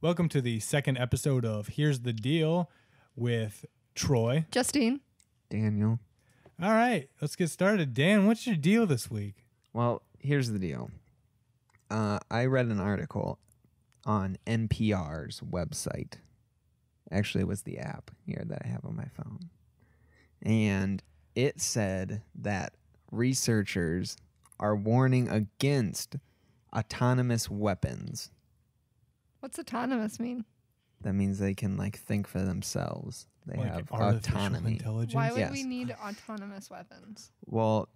Welcome to the second episode of Here's the Deal with Troy. Justine. Daniel. All right, let's get started. Dan, what's your deal this week? Well, here's the deal. I read an article on NPR's website. Actually, it was the app here that I have on my phone. And it said that researchers are warning against autonomous weapons. What's autonomous mean? That means they can think for themselves. They Like have artificial autonomy. intelligence? Why would Yes. we need autonomous weapons? Well,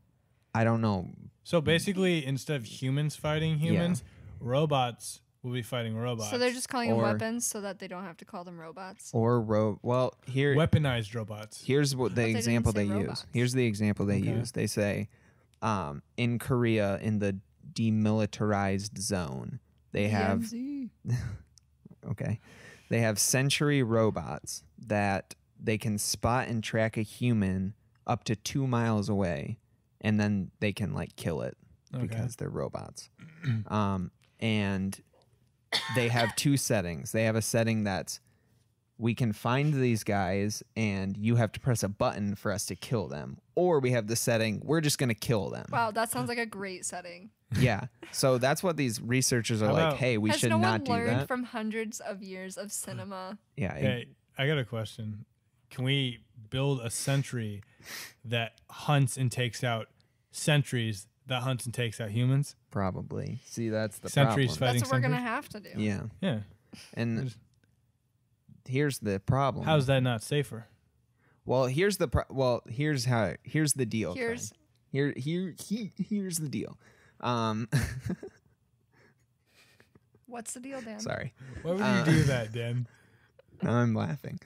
I don't know. So basically, instead of humans fighting humans, robots will be fighting robots. So they're just calling them Or- weapons so that they don't have to call them robots. Or here. Weaponized robots. Here's what the they didn't example say they robots. use. Here's the example they Okay. use. They say, in Korea, in the demilitarized zone, they have DMZ. they have sentry robots that they can spot and track a human up to 2 miles away, and then they can kill it because they're robots. And they have two settings. They have a setting that's we can find these guys and you have to press a button for us to kill them. Or we have the setting, we're just going to kill them. Wow, that sounds like a great setting. Yeah. So that's what these researchers are How like, about- hey, we Has should no not one do learned that. from hundreds of years of cinema? Yeah. Hey, I got a question. Can we build a sentry that hunts and takes out sentries that hunts and takes out humans? Probably. See, that's the Sentries problem. fighting That's what we're going to sentries? have to do. Yeah. Yeah. And here's the problem. How's that not safer? Well, here's the here's the deal. Here's- Trey. Here's the deal. What's the deal, Dan? Sorry. Why would you do that, Dan? Now I'm laughing.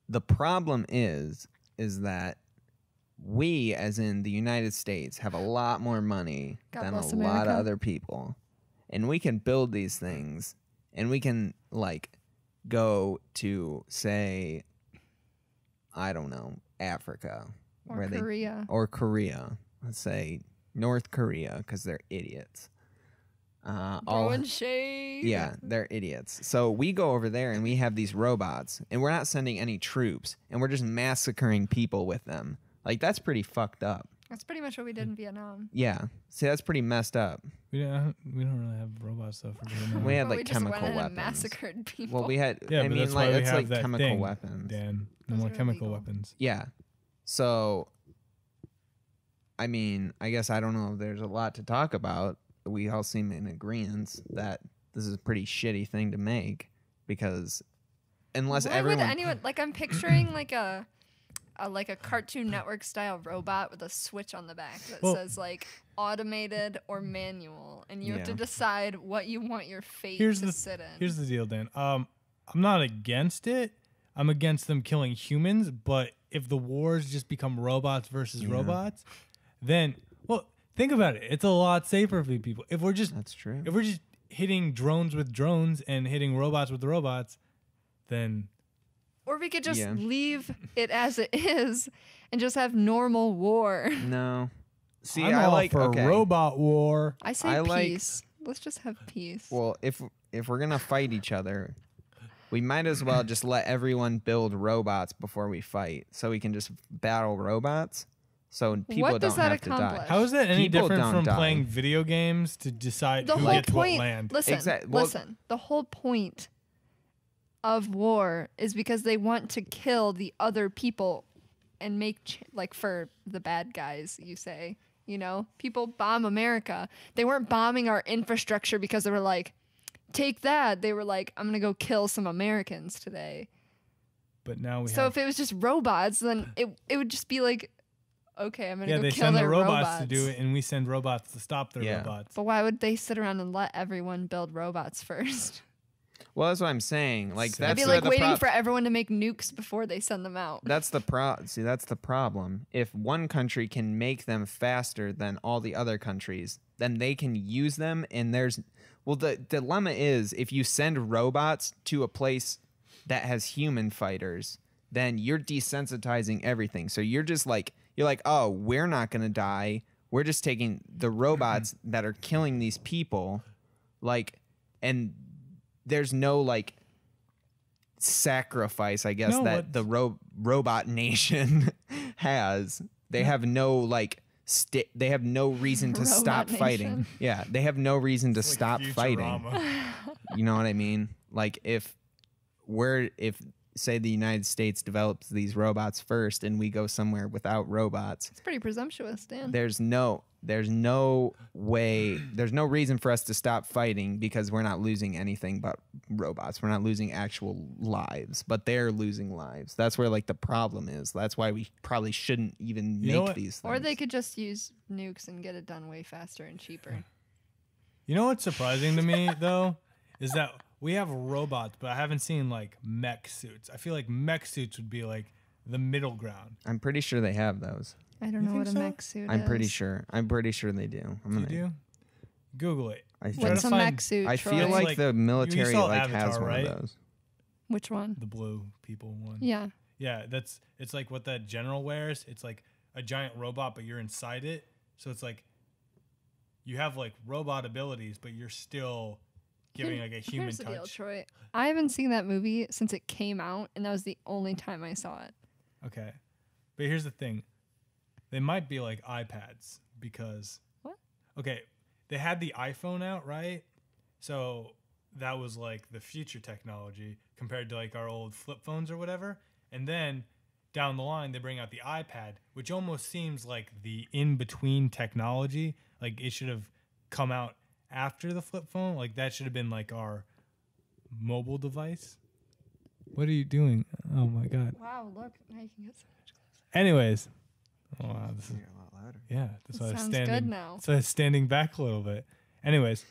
The problem is that we, as in the United States, have a lot more money God than bless a lot America. of other people, and we can build these things, and we can go to, say, I don't know, Africa Or Korea. or Korea. Let's say North Korea, because they're idiots. Throwing shade. Yeah, they're idiots. So we go over there and we have these robots, and we're not sending any troops, and we're just massacring people with them. That's pretty fucked up. That's pretty much what we did in Vietnam. Yeah. See, that's pretty messed up. We don't really have robots though for doing that. We had But we just chemical went in weapons. and massacred people. Well, we had. Yeah, I but mean, that's why we it's have that chemical thing, weapons. Dan, no Those more are chemical illegal. weapons. Yeah. So, I mean, I guess I don't know if there's a lot to talk about. We all seem in agreement that this is a pretty shitty thing to make because unless Why everyone. would anyone I'm picturing a Cartoon Network style robot with a switch on the back that Well- says automated or manual, and you have to Yeah. decide what you want your fate Here's to the sit in. Here's the deal, Dan. I'm not against it. I'm against them killing humans, but if the wars just become robots versus robots, then think about it. It's a lot safer for people. If we're just That's true. if we're just hitting drones with drones and hitting robots with robots, then Or we could just Yeah. leave it as it is and just have normal war. No. See, I'm I all like for okay. robot war. I say I like- peace. Let's just have peace. Well, if we're gonna fight each other, we might as well just let everyone build robots before we fight, so we can just battle robots, so people What does don't that have to die. accomplish? How is that any People different don't from die. playing video games to decide The who whole gets what point. land? Listen, Well- listen. The whole point of war is because they want to kill the other people and make for the bad guys. You say, people bomb America. They weren't bombing our infrastructure because they were like, take that. They were like, I'm gonna go kill some Americans today. But now we So have if it was just robots, then it would just be like, okay, I'm gonna go they kill send the their robots to do it, and we send robots to stop their Yeah. robots. But why would they sit around and let everyone build robots first? Well, that's what I'm saying. I'd That's I'd be like the waiting for everyone to make nukes before they send them out. That's the See, that's the problem. If one country can make them faster than all the other countries, then they can use them. And the dilemma is if you send robots to a place that has human fighters, then you're desensitizing everything. So you're like, oh, we're not going to die. We're just taking the robots that are killing these people. and there's no like sacrifice, I guess, No, that the robot nation has. They have no like they have no reason to stop Robot fighting. nation. Yeah, they have no reason to stop fighting. Futurama. You know what I mean? Like if say the United States develops these robots first and we go somewhere without robots, It's pretty presumptuous, Dan. there's no way, there's no reason for us to stop fighting because we're not losing anything but robots. We're not losing actual lives, but they're losing lives. That's where like the problem is. That's why we probably shouldn't even make these things. Or they could just use nukes and get it done way faster and cheaper. You know what's surprising to me though is that we have robots, but I haven't seen like mech suits. I feel like mech suits would be like the middle ground. I'm pretty sure they have those. I don't You know what a think so? mech suit is. I'm pretty sure they do. You do? Google it. I Try What's to a find- mech suit, I Troy? feel like like- the military saw like Avatar, has one right? of those. Which one? The blue people one. Yeah. Yeah, it's like what that general wears. It's like a giant robot, but you're inside it. So it's like you have like robot abilities, but you're still giving like a human Here's the deal, touch. Troy. I haven't seen that movie since it came out, and that was the only time I saw it. Okay. But here's the thing. They might be like iPads because What? Okay, they had the iPhone out, right? So that was like the future technology compared to like our old flip phones or whatever. And then down the line they bring out the iPad, which almost seems like the in-between technology. Like it should have come out after the flip phone. Like that should have been like our mobile device. What are you doing? Oh my god. Wow, look. Now you can get so much closer. Anyways. Oh wow, this is You're a lot louder. yeah, that's why I was Sounds standing. good now. So I was standing back a little bit. Anyways,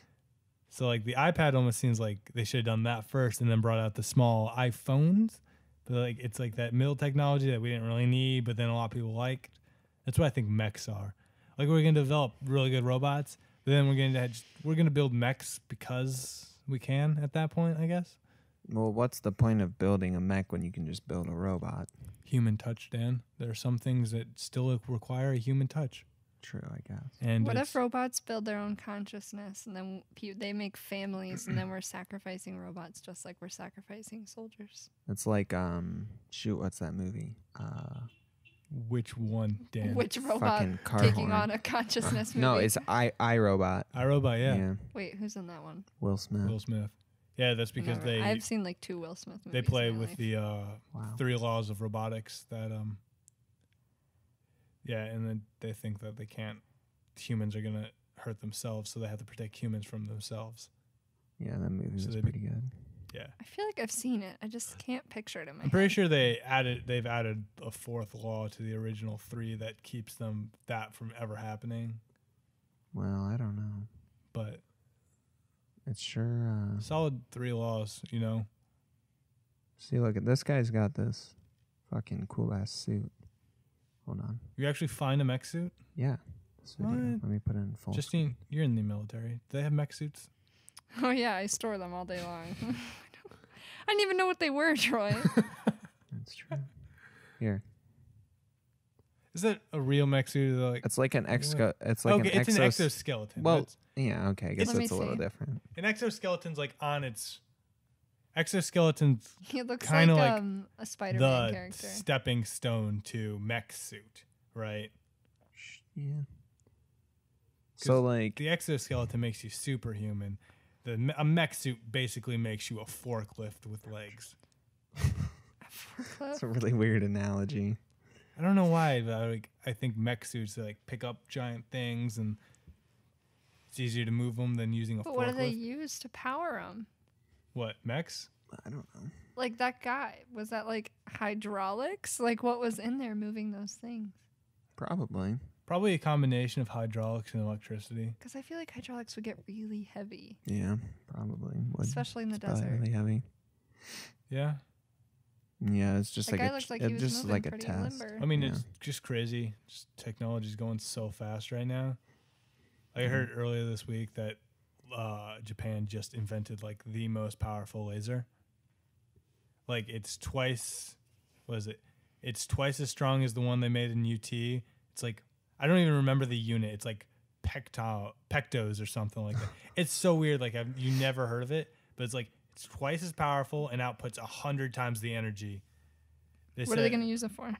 so like the iPad almost seems like they should have done that first and then brought out the small iPhones. But like it's like that middle technology that we didn't really need, but then a lot of people liked. That's what I think mechs are. Like we're gonna develop really good robots, but then we're gonna build mechs because we can at that point, I guess. Well, what's the point of building a mech when you can just build a robot? Human touch, Dan. There are some things that still require a human touch. True, I guess. And What it's- if robots build their own consciousness and then they make families and then we're sacrificing robots just like we're sacrificing soldiers? It's like shoot, what's that movie? which one, Dan? Which robot Fucking car taking horn. on a consciousness movie? No, it's iRobot. iRobot, yeah. Wait, who's in that one? Will Smith. Will Smith. Yeah, that's because I've seen like 2 Will Smith movies. they in play my with life. the Wow. 3 laws of robotics that yeah, and then they think that humans are gonna hurt themselves, so they have to protect humans from themselves. Yeah, that movie So was they'd pretty good. Yeah, I feel like I've seen it. I just can't picture it in my I'm pretty head. sure they've added a 4th law to the original 3 that keeps that from ever happening. Well, I don't know. But It's sure. solid 3 laws, you know. See, look at this guy's got this fucking cool ass suit. Hold on. You actually find a mech suit? Yeah. This video. What? Let me put it in full. Justine, you're in the military. Do they have mech suits? Oh yeah, I store them all day long. I didn't even know what they were, Troy. That's true. Here, Is that a real mech suit? Like, it's like an It's like okay, an it's an exoskeleton. Well, That's- yeah. Okay, I guess Let me it's a little see. different. an exoskeleton's like on its exoskeleton's He looks Kinda like, like a Spider-Man the character. stepping stone to mech suit, right? Yeah. So like, The exoskeleton makes you superhuman. A mech suit basically makes you a forklift with legs. it's a really weird analogy. I don't know why, but I think mech suits they like pick up giant things and it's easier to move them than using a But forklift. what do they use to power them? What, mechs? I don't know. Like that guy, was that like hydraulics? Like what was in there moving those things? Probably. Probably a combination of hydraulics and electricity. Because I feel like hydraulics would get really heavy, Yeah, probably. Would. especially in the It's probably desert. really heavy. Yeah. Yeah, it's just That like guy a looks like he was just moving like a pretty test. limber. I mean, Yeah. it's just crazy. Just technology's going so fast right now. I heard earlier this week that Japan just invented like the most powerful laser. Like it's twice, what is it? It's twice as strong as the one they made in UT. It's like, I don't even remember the unit. It's like pectos or something like that. It's so weird. Like you never heard of it, but it's like it's twice as powerful and outputs 100 times the energy. What are they going to use it for?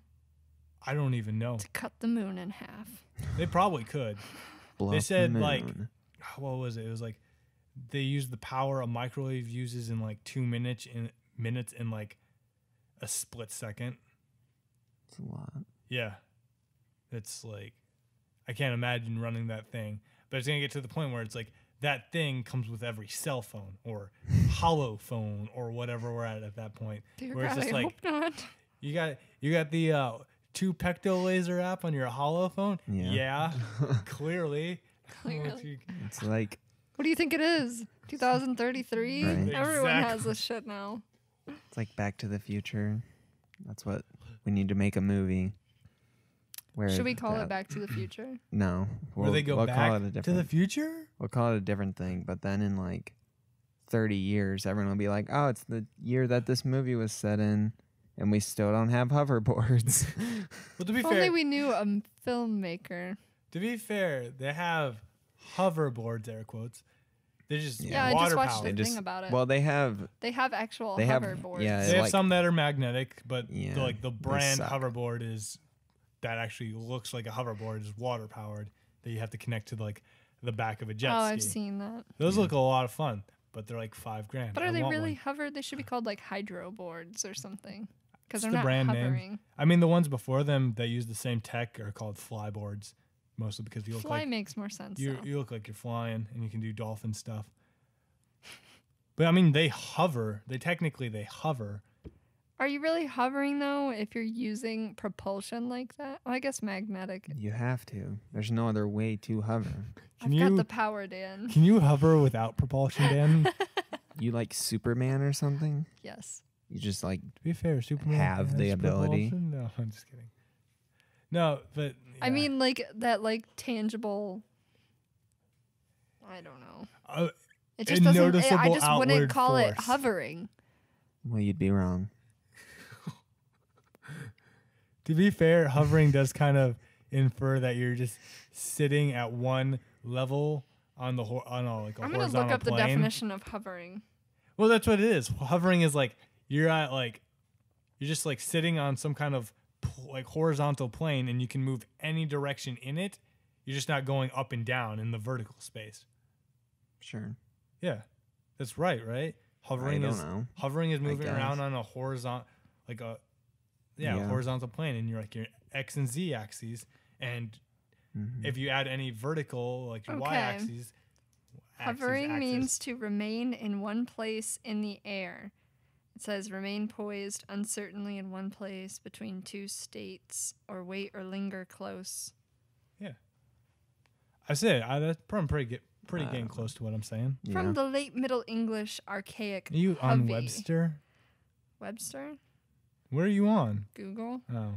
I don't even know. To cut the moon in half. They probably could. They said like, what was it? It was like they used the power a microwave uses in like 2 minutes in like a split second. It's a lot. Yeah. It's like, I can't imagine running that thing, but it's going to get to the point where it's like that thing comes with every cell phone or hollow phone or whatever we're at that point. Dear where God, it's just I like, hope not. you got the 2 pecto laser app on your hollow phone. Yeah. Clearly. It's like, what do you think it is? 2033? Right. Everyone has Exactly. this shit now. it's like Back to the Future. That's what we need to make a movie. Where Should we call it Back to the Future? No. Where they go we'll back call it a to different, the future? We'll call it a different thing, but then in like 30 years, everyone will be like, oh, it's the year that this movie was set in, and we still don't have hoverboards. Well, to be If fair, only we knew a filmmaker. they have hoverboards, air quotes. They're just Yeah, I water just watched powered. a thing about it. Well, they have They have actual They have- hoverboards. yeah, They have like- some that are magnetic, but Yeah, the they brand suck. hoverboard is that actually looks like a hoverboard is water powered that you have to connect to like the back of a jet Oh, ski. I've seen that. Those look a lot of fun, but they're like $5,000. But I are they want really one. hovered? They should be called like hydro boards or something. Because It's they're the not brand name. hovering. I mean, the ones before them that use the same tech are called flyboards, mostly because you look Fly like makes more sense. you though. look like you're flying and you can do dolphin stuff. But I mean, they hover. They hover. Are you really hovering though if you're using propulsion like that? Well, I guess magnetic. You have to. There's no other way to hover. I've got the power, Dan. Can you hover without propulsion, Dan? You like Superman or something? Yes. You just like To be fair, Superman Have has the ability. propulsion? No, I'm just kidding. No, but I yeah. mean, like that, like tangible. I don't know. It just a doesn't. I noticeable just wouldn't outward call it force. hovering. well, you'd be wrong. To be fair, hovering does kind of infer that you're just sitting at one level on the on a, like a I'm gonna horizontal look up the plane. definition of hovering. Well, that's what it is. Hovering is like you're just like sitting on some kind of like horizontal plane, and you can move any direction in it. You're just not going up and down in the vertical space. Sure. Yeah, that's right. Right? Hovering I don't is know. hovering is moving around guess. on a horizontal, like a Yeah. horizontal plane, and you're like your X and Z axes, and if you add any vertical, like your Y Okay. axes, Hovering means to remain in one place in the air. It says remain poised uncertainly in one place between two states or wait or linger close. Yeah, I said that's pretty getting close to what I'm saying. Yeah. From the late Middle English archaic Are you on hovey. Webster? Webster? Where are you on? Google? Oh,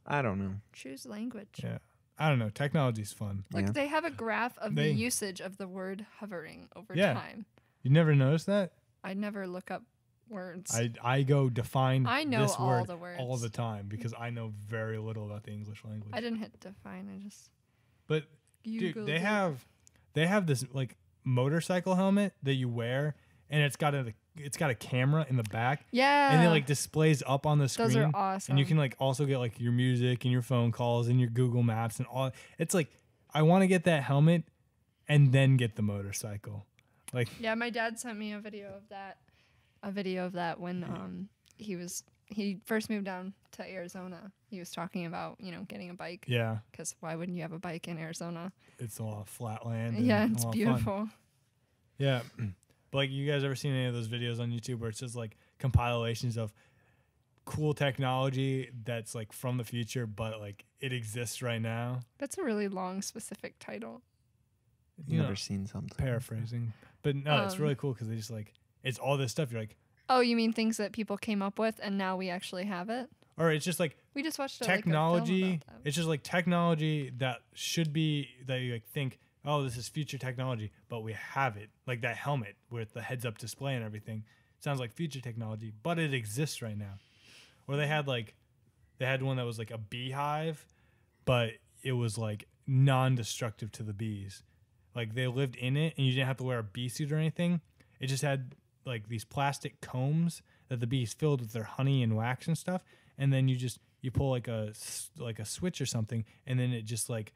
I don't know. Choose language. yeah. I don't know. Technology's fun. Look, Yeah. they have a graph of They- the usage of the word hovering over Yeah. time. You never noticed that? I never look up words. I go define I know this all word the words. all the time because I know very little about the English language. I didn't hit define. I just But dude, Googled they it. have this like motorcycle helmet that you wear, and it's got a camera in the back, Yeah. and it like displays up on the screen. Those are awesome. And you can like also get like your music and your phone calls and your Google Maps and all. It's like I want to get that helmet and then get the motorcycle. Like Yeah, my dad sent me a video of that. A video of that when he first moved down to Arizona. He was talking about, getting a bike. yeah, Because why wouldn't you have a bike in Arizona? it's a lot of flat land. and Yeah, a it's lot of fun. beautiful. Yeah. But like you guys ever seen any of those videos on YouTube where it's just like compilations of cool technology that's like from the future, but like it exists right now? That's a really long, specific title. You Never know, seen something. paraphrasing. But no, it's really cool because they just like, it's all this stuff. You're like, Oh, you mean things that people came up with and now we actually have it? or it's just like We just watched technology. Like, a film about that. It's just like technology that should be, that you like think, oh, this is future technology, but we have it. Like that helmet with the heads up display and everything. Sounds like future technology, but it exists right now. Or they had one that was like a beehive, but it was like non-destructive to the bees. Like they lived in it, and you didn't have to wear a bee suit or anything. It just had like these plastic combs that the bees filled with their honey and wax and stuff, and then you pull like a switch or something, and then it just like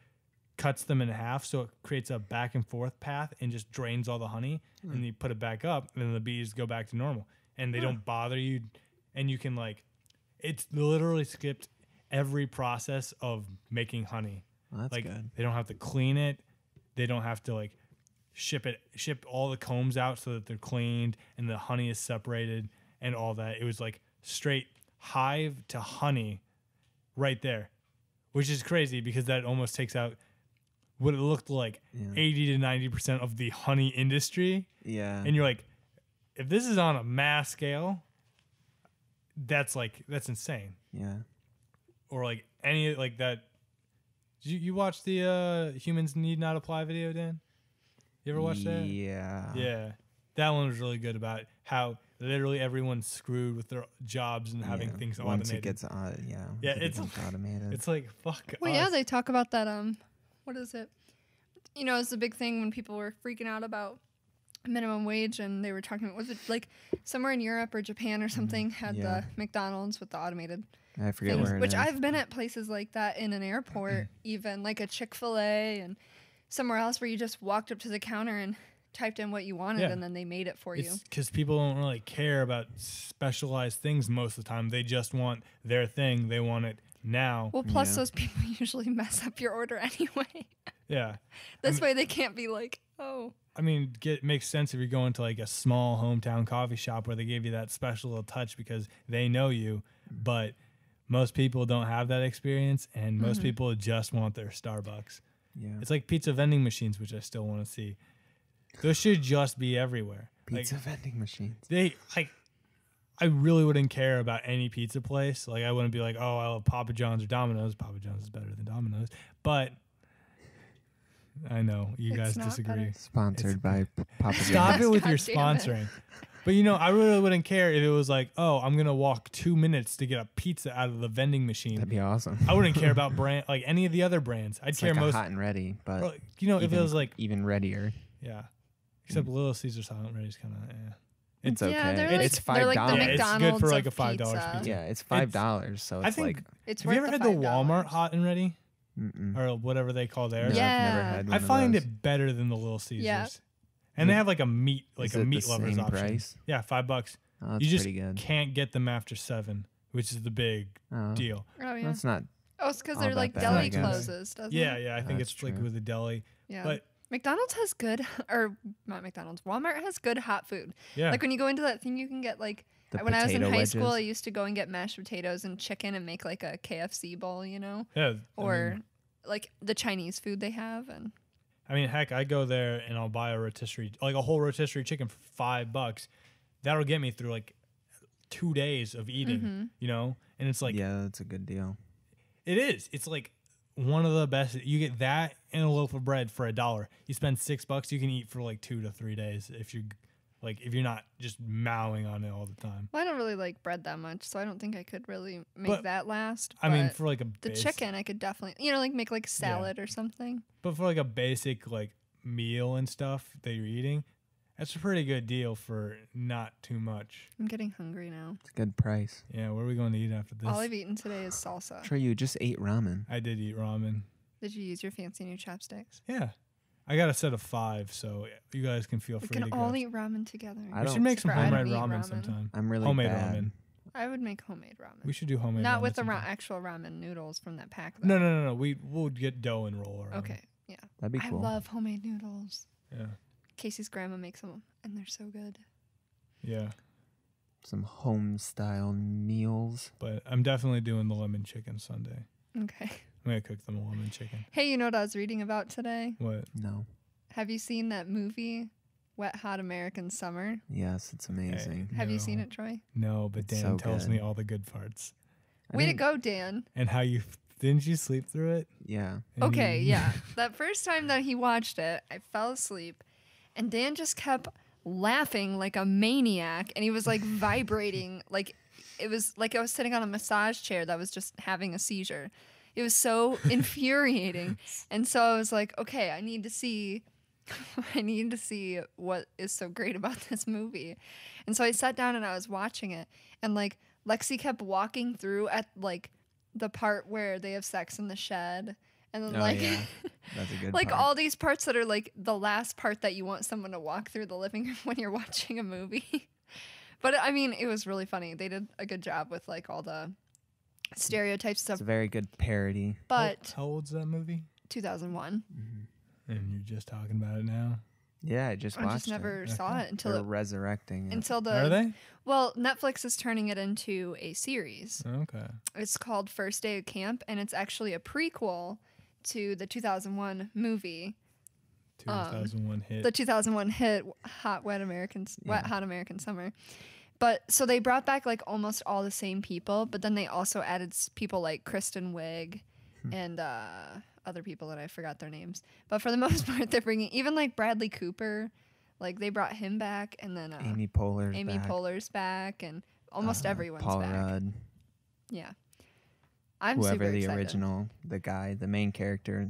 cuts them in half, so it creates a back and forth path and just drains all the honey, and you put it back up, and then the bees go back to normal, and they don't bother you, and you can like, it's literally skipped every process of making honey. Well, that's like good. they don't have to clean it, they don't have to like ship all the combs out so that they're cleaned and the honey is separated and all that. It was like straight hive to honey right there, which is crazy because that almost takes out what it looked like 80 to 90% of the honey industry. Yeah. And you're like, if this is on a mass scale, that's insane. Yeah. Or like any like that. You watch the Humans Need Not Apply video, Dan? You ever watch that? Yeah. Yeah. That one was really good about how literally everyone's screwed with their jobs and having things automated. Once it gets it's automated. It's like fuck. Well, yeah, they talk about that. What is it? You know, it's a big thing when people were freaking out about minimum wage, and they were talking. Was it like somewhere in Europe or Japan or something had the McDonald's with the automated? I forget things, where it which is. I've been at places like that in an airport, even like a Chick-fil-A and somewhere else where you just walked up to the counter and typed in what you wanted, and then they made it for you. Because people don't really care about specialized things most of the time. They just want their thing. They want it now. Well, plus those people usually mess up your order anyway. Yeah. This way they can't be like, oh. I mean, it makes sense if you're going to like a small hometown coffee shop where they give you that special little touch because they know you, but most people don't have that experience, and most people just want their Starbucks. Yeah. It's like pizza vending machines, which I still want to see. Those should just be everywhere. Pizza vending machines. I really wouldn't care about any pizza place. Like I wouldn't be like, oh, I love Papa John's or Domino's. Papa John's is better than Domino's. But I know you guys disagree. Better. Sponsored by Papa John's. Stop it with your God damn it. sponsoring. But you know, I really wouldn't care if it was like, oh, I'm gonna walk 2 minutes to get a pizza out of the vending machine. That'd be awesome. I wouldn't care about brand like any of the other brands. I'd It's care like most. a hot and ready, but Or, you know, if it was like even readier. yeah, except Little Caesar's hot and ready is kind of It's okay. Yeah, they're it's like, they're like $5. the Yeah, it's good McDonald's for like of a $5 pizza. pizza. Yeah, it's $5. So I it's think. like It's Have you worth ever the had the Walmart $5. hot and ready or whatever they call theirs? no, Yeah. I've never had one I of find those. it better than the Little Caesars. Yeah. And they have like a meat Is a it meat the lovers same option. price? Yeah, $5. Oh, that's You just pretty good. can't get them after 7, which is the big Oh, deal. Oh, yeah. That's not. Oh, it's because all they're that like bad, deli I guess. closes, doesn't Yeah, it? yeah. I think That's it's like true. with a deli. Yeah. But McDonald's has good, or not McDonald's, Walmart has good hot food. yeah, Like when you go into that thing, you can get like, The when I was in potato high school, I wedges. used to go and get mashed potatoes and chicken and make like a KFC bowl, you know? yeah. Or like the Chinese food they have. And I mean, heck, I go there and I'll buy a rotisserie, like a whole rotisserie chicken for $5. That'll get me through like 2 days of eating, you know? And it's like, Yeah, that's a good deal. it is. It's like one of the best. You get that and a loaf of bread for $1. You spend $6, you can eat for like 2 to 3 days if you're not just mowing on it all the time. well, I don't really like bread that much, so I don't think I could really make But, that last. I mean, but for like a the chicken, I could definitely, you know, like make like salad or something. but for like a basic like meal and stuff that you're eating, that's a pretty good deal for not too much. I'm getting hungry now. It's a good price. Yeah, where are we going to eat after this? All I've eaten today is salsa. Trey, you just ate ramen. I did eat ramen. Did you use your fancy new chopsticks? Yeah, I got a set of 5, so you guys can feel We free can to all go. eat ramen together. I We don't- should make some Surprise, I homemade don't eat ramen ramen. sometime. I'm really Homemade bad. ramen. I would make homemade ramen. We should do homemade ramen. Not with the sometime. actual ramen noodles from that pack. Though. No. We'll get dough and roll around. Okay, yeah. That'd be cool. I love homemade noodles. Yeah. Casey's grandma makes them, and they're so good. Yeah. Some home style meals. But I'm definitely doing the lemon chicken Sunday. Okay. I'm gonna cook them a lemon chicken. Hey, you know what I was reading about today? What? No. Have you seen that movie, Wet Hot American Summer? Yes, it's amazing. Have you No. seen it, Troy? No, but It's Dan so tells good. me all the good parts. I Way to didn't- go, Dan. And how you didn't you sleep through it? Yeah. And Okay, you- yeah. That first time that he watched it, I fell asleep, and Dan just kept laughing like a maniac, and he was like vibrating, like it was like I was sitting on a massage chair that was just having a seizure. It was so infuriating. And so I was like, okay, I need to see what is so great about this movie. And so I sat down and I was watching it, and like Lexi kept walking through at like the part where they have sex in the shed, and then yeah. That's a good like part. all these parts that are like the last part that you want someone to walk through the living room when you're watching a movie. But I mean, it was really funny. They did a good job with like all the stereotypes stuff. It's a very good parody. But How old's that movie? 2001. And you're just talking about it now? Yeah, I just watched I just never it. saw it until They're resurrecting it. until the Are they? Well, Netflix is turning it into a series. Okay. It's called First Day of Camp, and it's actually a prequel to the 2001 movie. 2001 hit. The 2001 hit Wet Hot American Summer. But so they brought back like almost all the same people, but then they also added people like Kristen Wiig and other people that I forgot their names. But for the most part, they're bringing even like Bradley Cooper, like they brought him back, and then Amy Poehler's back, and almost everyone's Paul back. Rudd. Yeah, I'm Whoever super the excited. original, the main character.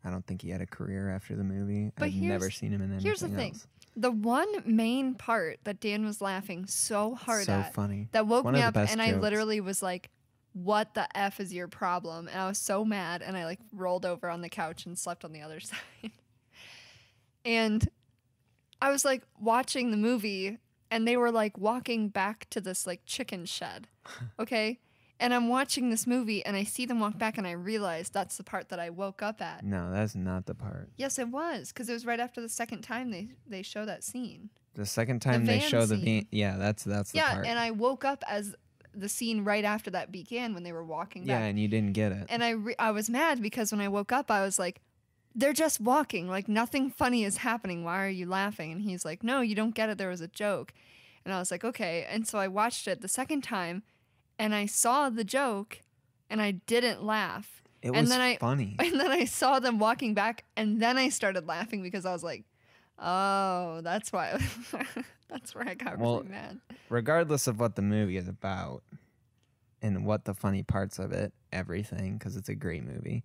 I don't think he had a career after the movie. But I've never seen him in anything Here's the thing. else. The one main part that Dan was laughing so hard So at funny. that woke One me of up, the best and I jokes. literally was like, what the F is your problem? And I was so mad, and I like rolled over on the couch and slept on the other side. And I was like watching the movie, and they were like walking back to this like chicken shed. Okay? And I'm watching this movie, and I see them walk back, and I realize that's the part that I woke up at. No, that's not the part. Yes, it was, because it was right after the second time they show that scene. The second time they van show the scene. yeah, that's the part. And I woke up as the scene right after that began when they were walking back. Yeah, and you didn't get it. And I was mad because when I woke up, I was like, they're just walking. Like, nothing funny is happening. Why are you laughing? And he's like, no, you don't get it. There was a joke. And I was like, okay. And so I watched it the second time, and I saw the joke, and I didn't laugh. It was funny. And then I saw them walking back, and then I started laughing because I was like, oh, that's why. That's where I got really mad. Regardless of what the movie is about and what the funny parts of it, everything, because it's a great movie,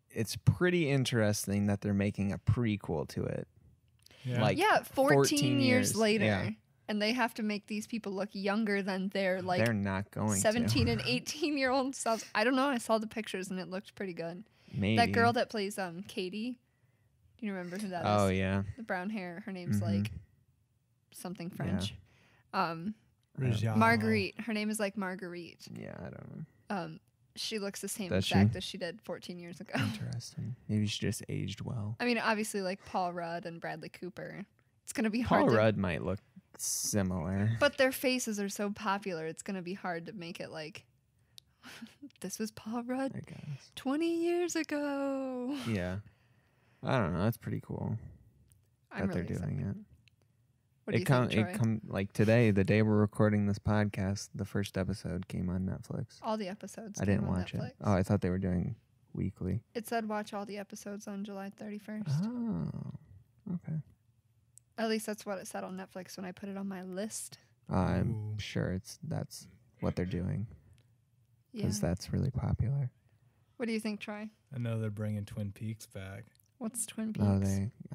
it's pretty interesting that they're making a prequel to it. Yeah. Like 14 years later. Yeah. And they have to make these people look younger than their like They're not going 17 to. and 18-year-old selves. I don't know. I saw the pictures and it looked pretty good. Maybe. That girl that plays Katie. Do you remember who that is? Oh, yeah. The brown hair. Her name's like something French. Rizal. Marguerite. Her name is like Marguerite. Yeah, I don't know. She looks the same Does exact she? as she did 14 years ago. Interesting. Maybe she just aged well. I mean, obviously, like Paul Rudd and Bradley Cooper. It's going to be Paul hard to... Rudd might look similar. But their faces are so popular, it's going to be hard to make it like, this was Paul Rudd I guess. 20 years ago. Yeah. I don't know. That's pretty cool I'm that really they're doing excited. it. What do you think, Troy? It come like today, the day we're recording this podcast, the first episode came on Netflix. All the episodes I came didn't on watch Netflix. it. Oh, I thought they were doing weekly. It said watch all the episodes on July 31st. Oh, okay. At least that's what it said on Netflix when I put it on my list. I'm sure that's what they're doing Yeah. because that's really popular. What do you think, Troy? I know they're bringing Twin Peaks back. What's Twin Peaks? Oh,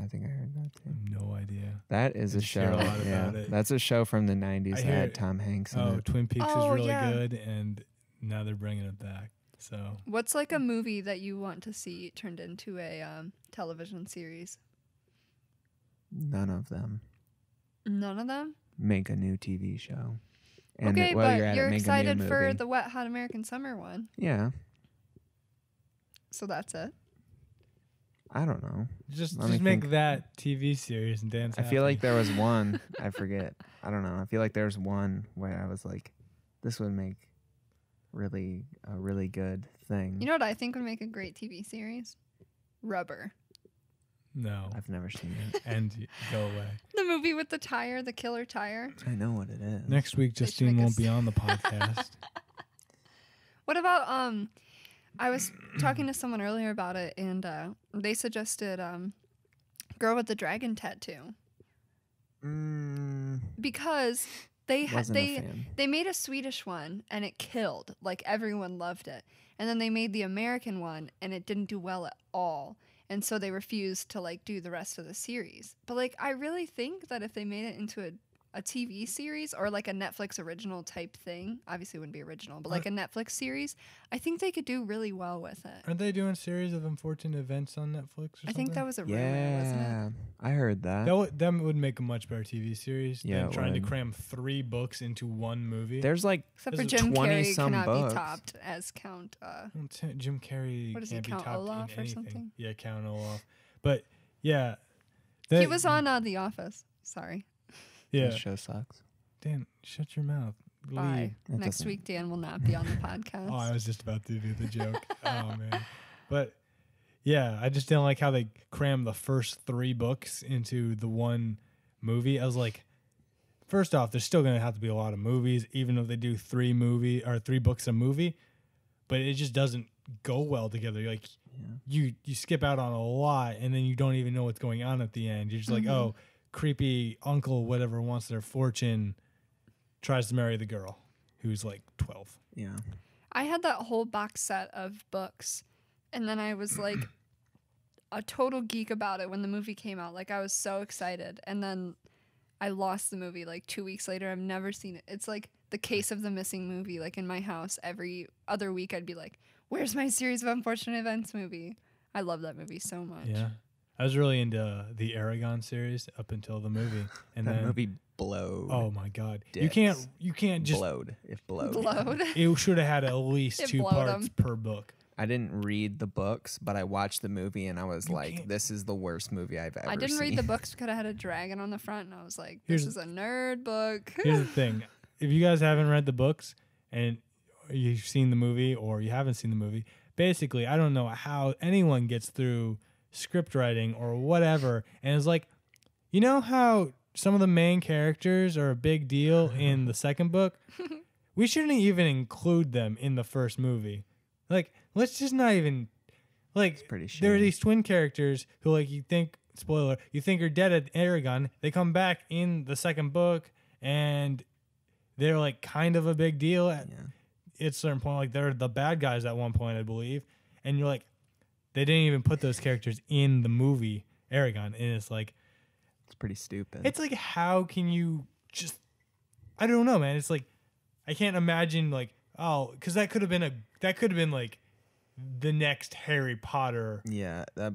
I think I heard that too. No idea. That is a just hear show. a lot Yeah, about it. that's a show from the '90s I that hear had it. Tom Hanks in Oh, it. Twin Peaks Oh, is really yeah. good, and now they're bringing it back. So What's like a movie that you want to see turned into a television series? None of them. None of them? Make a new TV show. And Okay, while but you're at you're it, make excited a new for movie. the Wet Hot American Summer one. Yeah, So that's it. I don't know. just Let me make think. that TV series and dance. I feel like there was one. I forget. I don't know. I feel like there's one where I was like, this would make a really good thing. You know what I think would make a great TV series? Rubber. No, I've never seen it. and go away. The movie with the tire, the killer tire. I know what it is. Next week, They should Justine make won't us- be on the podcast. What about I was talking to someone earlier about it, and they suggested Girl with the Dragon Tattoo because Wasn't a fan. they made a Swedish one and it killed. Like everyone loved it. And then they made the American one, and it didn't do well at all. And so they refused to like do the rest of the series. But like I really think that if they made it into a TV series or like a Netflix original type thing, obviously it wouldn't be original, but like a Netflix series, I think they could do really well with it. Aren't they doing a series of unfortunate events on Netflix or something? I think that was a rumor, wasn't it? I heard that. That would make a much better TV series Yeah, than it trying to would. cram 3 books into one movie. There's like Except for There's Jim 20 Carrey some cannot books. be topped as Count. Jim Carrey What is he, can't be Count topped Olaf in or anything. something? Yeah, Count Olaf. But yeah, He was on The Office. Sorry. Yeah, That show sucks. Dan, shut your mouth. Bye. That Next doesn't- week, Dan will not be on the podcast. Oh, I was just about to do the joke. Oh man, but yeah, I just didn't like how they crammed the first 3 books into the one movie. I was like, first off, there's still gonna have to be a lot of movies, even if they do 3 books a movie. But it just doesn't go well together. Like you skip out on a lot, and then you don't even know what's going on at the end. You're just like, oh, creepy uncle whatever wants their fortune, tries to marry the girl who's like 12. Yeah. I had that whole box set of books, and then I was like a total geek about it when the movie came out. Like I was so excited, and then I lost the movie like 2 weeks later. I've never seen it. It's like the case of the missing movie. Like in my house, every other week I'd be like, "Where's my series of unfortunate events movie?" I love that movie so much. Yeah, I was really into the Eragon series up until the movie, and That then movie blowed. oh my god, Dicks. you can't just blowed. It blowed. Blowed. It should have had at least It 2 blowed parts 'em. per book. I didn't read the books, but I watched the movie and I was You like, can't- this is the worst movie I've ever seen. I didn't read the books because I had a dragon on the front, and I was like, Here's- "This is a nerd book." Here's the thing: if you guys haven't read the books and you've seen the movie, or you haven't seen the movie, basically, I don't know how anyone gets through script writing or whatever, and it's like, you know how some of the main characters are a big deal in the second book? We shouldn't even include them in the first movie. Like, let's just not even like. pretty There are shitty. these twin characters who, like, you think are dead at Eragon. They come back in the second book, and they're like kind of a big deal at a certain point. Like, they're the bad guys at one point, I believe, and you're like, they didn't even put those characters in the movie Eragon, and it's like, It's pretty stupid. it's like, how can you just? I don't know, man. It's like, I can't imagine like, oh, because that could have been like the next Harry Potter. Yeah, that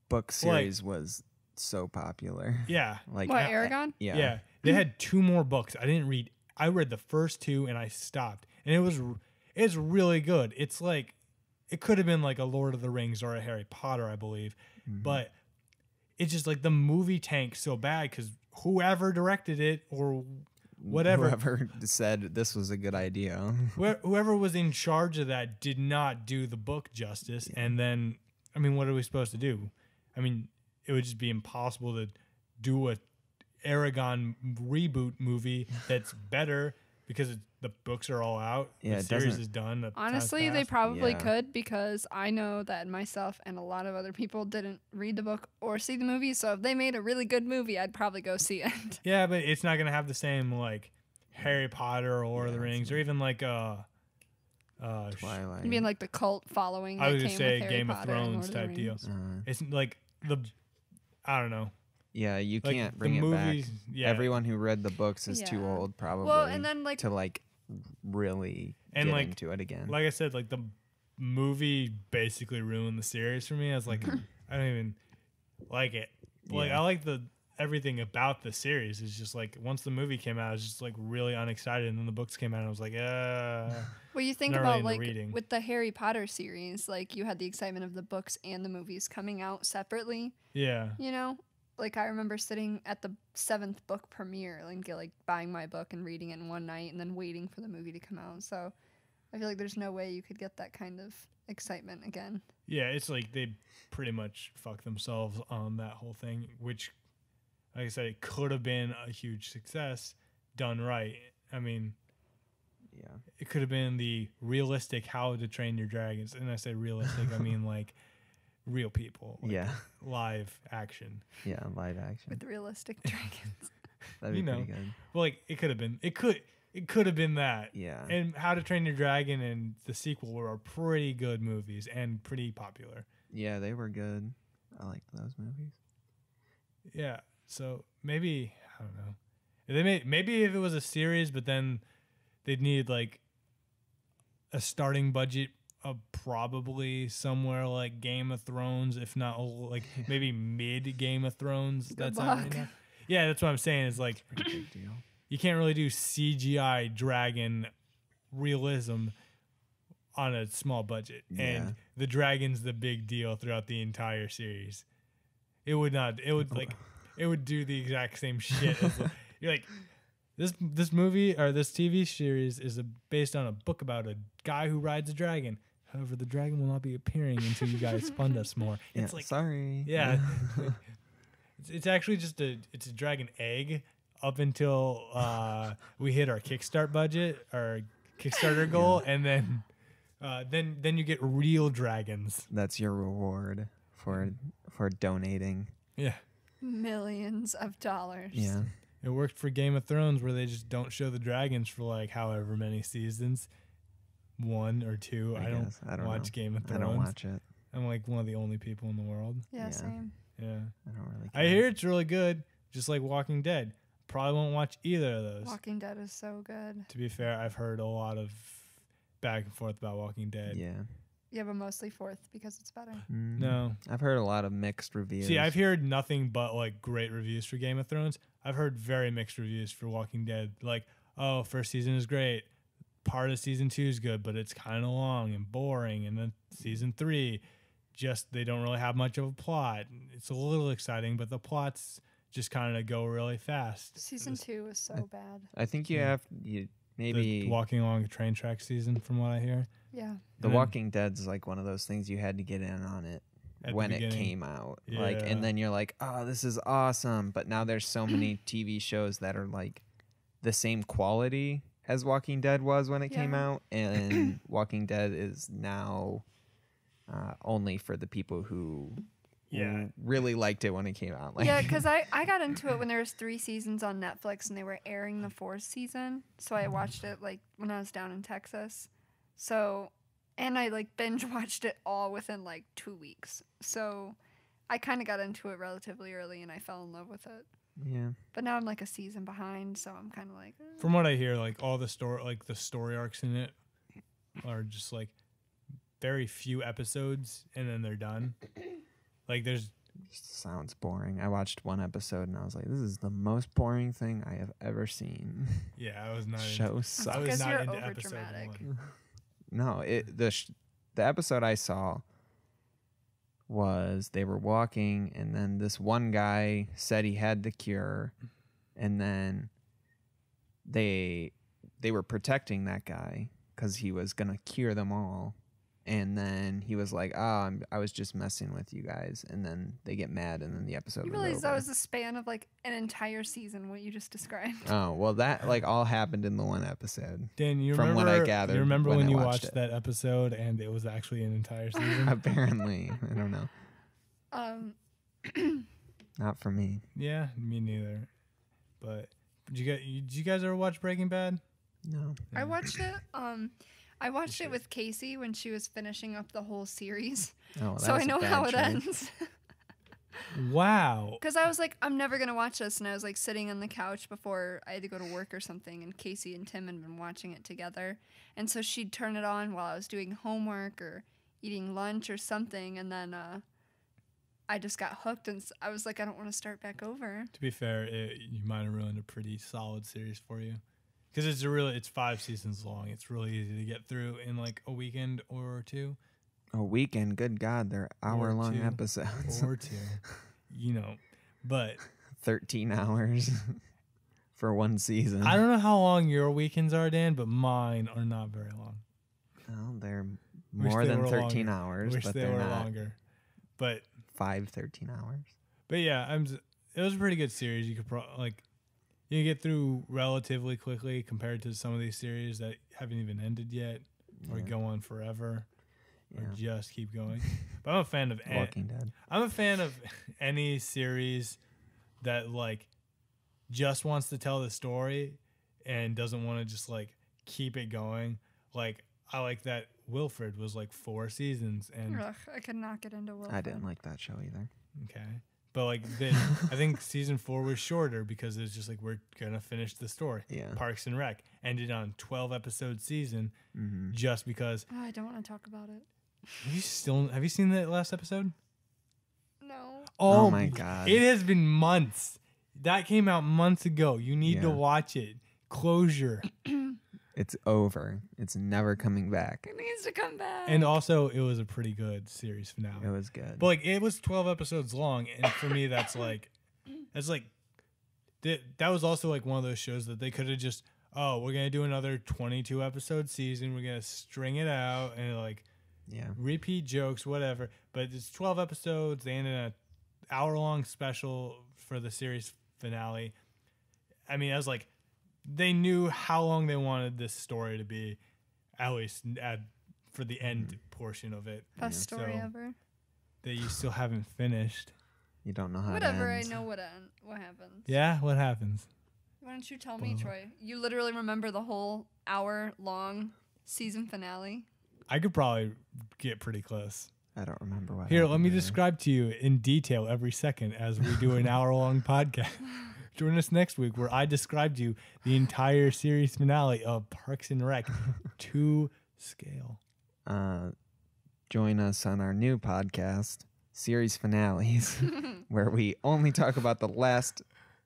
book series was so popular. Yeah, Like What, Eragon? Yeah. yeah. They had 2 more books. I didn't read. I read the first 2 and I stopped, and it's really good. It's like, it could have been like a Lord of the Rings or a Harry Potter, I believe, but it's just like the movie tanked so bad because whoever directed it or whatever. Whoever said this was a good idea. Whoever was in charge of that did not do the book justice. And then, I mean, what are we supposed to do? I mean, it would just be impossible to do a Eragon reboot movie that's better because the books are all out. Yeah, the it series doesn't- is done. the time's Honestly, they passed. probably Yeah. could, because I know that myself and a lot of other people didn't read the book or see the movie. So if they made a really good movie, I'd probably go see it. Yeah, but it's not gonna have the same like Harry Potter or Lord of the Yeah, Rings or even like Twilight. You mean like the cult following? I that was gonna came say with Harry Game of Potter and Thrones Lord of the type deal. Rings? It's like I don't know. Yeah, you Like, can't the bring it movies- back. yeah. Everyone who read the books is too Yeah. old, probably. Well, and then like to like really And, get like- into it again. Like I said, like the movie basically ruined the series for me. I was like, I don't even like it. Like Yeah. I like everything about the series. It's just like once the movie came out, I was just like really unexcited, and then the books came out, and I was like, well, you think not about really like into reading. with the Harry Potter series, like you had the excitement of the books and the movies coming out separately. yeah. You know, like I remember sitting at the 7th book premiere and like buying my book and reading it in one night, and then waiting for the movie to come out. So I feel like there's no way you could get that kind of excitement again. Yeah, it's like they pretty much fucked themselves on that whole thing, which, like I said, it could have been a huge success done right. I mean, yeah. it could have been the realistic How to Train Your Dragons. And I say realistic, I mean like real people. Like Yeah. live action. Yeah, live action. With realistic dragons. That'd be you know. pretty good. Well, like it could have been. it could have been that. Yeah. And How to Train Your Dragon and the sequel were pretty good movies and pretty popular. Yeah, they were good. I liked those movies. Yeah. So maybe, I don't know. Maybe if it was a series, but then they'd need like a starting budget of probably somewhere like Game of Thrones, if not like maybe mid Game of Thrones. That's out right now. Yeah, that's what I'm saying. Is like Pretty big deal. you can't really do CGI dragon realism on a small budget, and the dragon's the big deal throughout the entire series. It would not. It would like. It would do the exact same shit. As you're like, this movie or this TV series is based on a book about a guy who rides a dragon. However, the dragon will not be appearing until you guys fund us more. Yeah, It's like, sorry. yeah, it's actually just a dragon egg up until we hit our Kickstart budget, our Kickstarter goal, and then you get real dragons. That's your reward for donating. Yeah. Millions of dollars. Yeah. It worked for Game of Thrones, where they just don't show the dragons for like however many seasons, 1 or 2. I don't watch know. Game of Thrones. I don't watch it. I'm like one of the only people in the world. Yeah, same. Yeah. I don't really care. I hear it's really good, just like Walking Dead. Probably won't watch either of those. Walking Dead is so good. To be fair, I've heard a lot of back and forth about Walking Dead. Yeah. Yeah, but mostly 4th because it's better. No. I've heard a lot of mixed reviews. See, I've heard nothing but like great reviews for Game of Thrones. I've heard very mixed reviews for Walking Dead. Like, oh, first season is great. Part of season 2 is good, but it's kind of long and boring. And then season 3, just they don't really have much of a plot. It's a little exciting, but the plots just kind of go really fast. Season 2 is so bad. I think maybe The walking along a train track season, from what I hear. Yeah. The Walking Dead's like one of those things you had to get in on it when it came out. Yeah. Like, and then you're like, oh, this is awesome. But now there's so many TV shows that are like the same quality as Walking Dead was when it came out. And Walking Dead is now only for the people who really liked it when it came out. Like, Yeah, because I got into it when there was 3 seasons on Netflix and they were airing the 4th season. So I watched it like when I was down in Texas. So, and I like binge watched it all within like 2 weeks. So I kind of got into it relatively early and I fell in love with it. Yeah. But now I'm like a season behind, so I'm kind of like. From what I hear, like all the story arcs in it are just like very few episodes and then they're done. Like there's. Sounds boring. I watched one episode and I was like, this is the most boring thing I have ever seen. Yeah, I was not. Show sucks. I was Because not you're into over episode dramatic. 1. No, the episode I saw was they were walking and then this one guy said he had the cure and then they were protecting that guy because he was gonna cure them all, and then he was like, I was just messing with you guys, and then they get mad and then the episode You was realize that over. was the span of like an entire season, what you just described. Oh, well, that like all happened in the one episode. Dan, you From remember? what I gathered You remember when when I you watched watched it. that episode and it was actually an entire season? Apparently. I don't know. Not for me. Yeah, me neither. But did you guys ever watch Breaking Bad? No. I watched it. I watched it with Casey when she was finishing up the whole series, Oh, well, that so was I a know bad how it choice. ends. Wow. Because I was like, I'm never gonna watch this, and I was like sitting on the couch before I had to go to work or something, and Casey and Tim had been watching it together, and so she'd turn it on while I was doing homework or eating lunch or something, and then I just got hooked, and I was like, I don't want to start back over. To be fair, you might have ruined a pretty solid series for you. Because it's 5 seasons long. It's really easy to get through in like a weekend or 2. A weekend, good God, they're hour-long 2. episodes. Or 2. You know, but 13 hours for one season. I don't know how long your weekends are, Dan, but mine are not very long. Well, they're Wish more they than were 13 longer. hours, Wish but they they're were not longer. But 13 hours. yeah, it was a pretty good series. You could you can get through relatively quickly compared to some of these series that haven't even ended yet or go on forever or just keep going. But I'm a fan of Walking Dead. I'm a fan of any series that like just wants to tell the story and doesn't want to just like keep it going. Like I like that Wilfred was like 4 seasons, and Ugh, I could not get into Wilfred. I didn't like that show either. okay. But like then I think season 4 was shorter because it's just like we're gonna finish the story. Yeah. Parks and Rec ended on 12 episode season Mm-hmm. just because. Oh, I don't want to talk about it. Have you seen that last episode? No. Oh my God. It has been months. That came out months ago. You need to watch it. Closure. It's over. It's never coming back. It needs to come back. And also, it was a pretty good series finale. It was good. But like, it was 12 episodes long, and for me, that was also like one of those shows that they could have just, oh, we're gonna do another 22 episode season. We're gonna string it out and like, repeat jokes, whatever. But it's 12 episodes. They ended an hour-long special for the series finale. I mean, I was like, they knew how long they wanted this story to be, at least for the end portion of it. Best story ever. That you still haven't finished. You don't know how Whatever, it I ends. know what happens. Yeah, what happens? Why don't you tell me, Troy? You literally remember the whole hour-long season finale? I could probably get pretty close. I don't remember what Here, let happened me there. describe to you in detail every second as we do an hour-long podcast. Join us next week where I described to you the entire series finale of Parks and Rec to scale. Join us on our new podcast, Series Finales, where we only talk about the last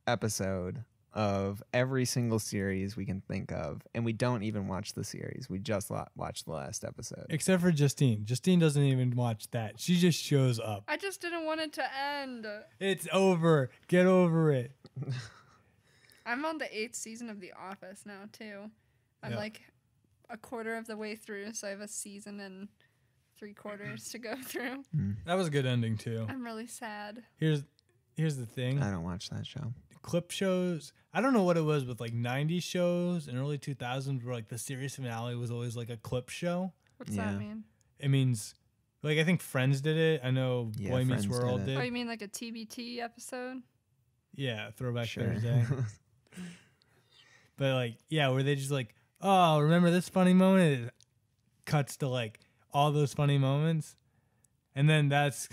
episode of every single series we can think of, and we don't even watch the series. We just watch the last episode. Except for Justine. Justine doesn't even watch that. She just shows up. I just didn't want it to end. It's over. Get over it. I'm on the 8th season of The Office now, too. I'm like a quarter of the way through, so I have a season and 3/4 to go through. That was a good ending, too. I'm really sad. Here's the thing. I don't watch that show. Clip shows, I don't know what it was with like 90s shows and early 2000s where like the series finale was always like a clip show. What's that mean? It means, like, I think Friends did it. I know Boy Meets Friends World did did. it. Oh, you mean like a TBT episode? Yeah, Throwback Sure. Thursday. But like, yeah, where they just like, oh, remember this funny moment? It cuts to like all those funny moments. And then that's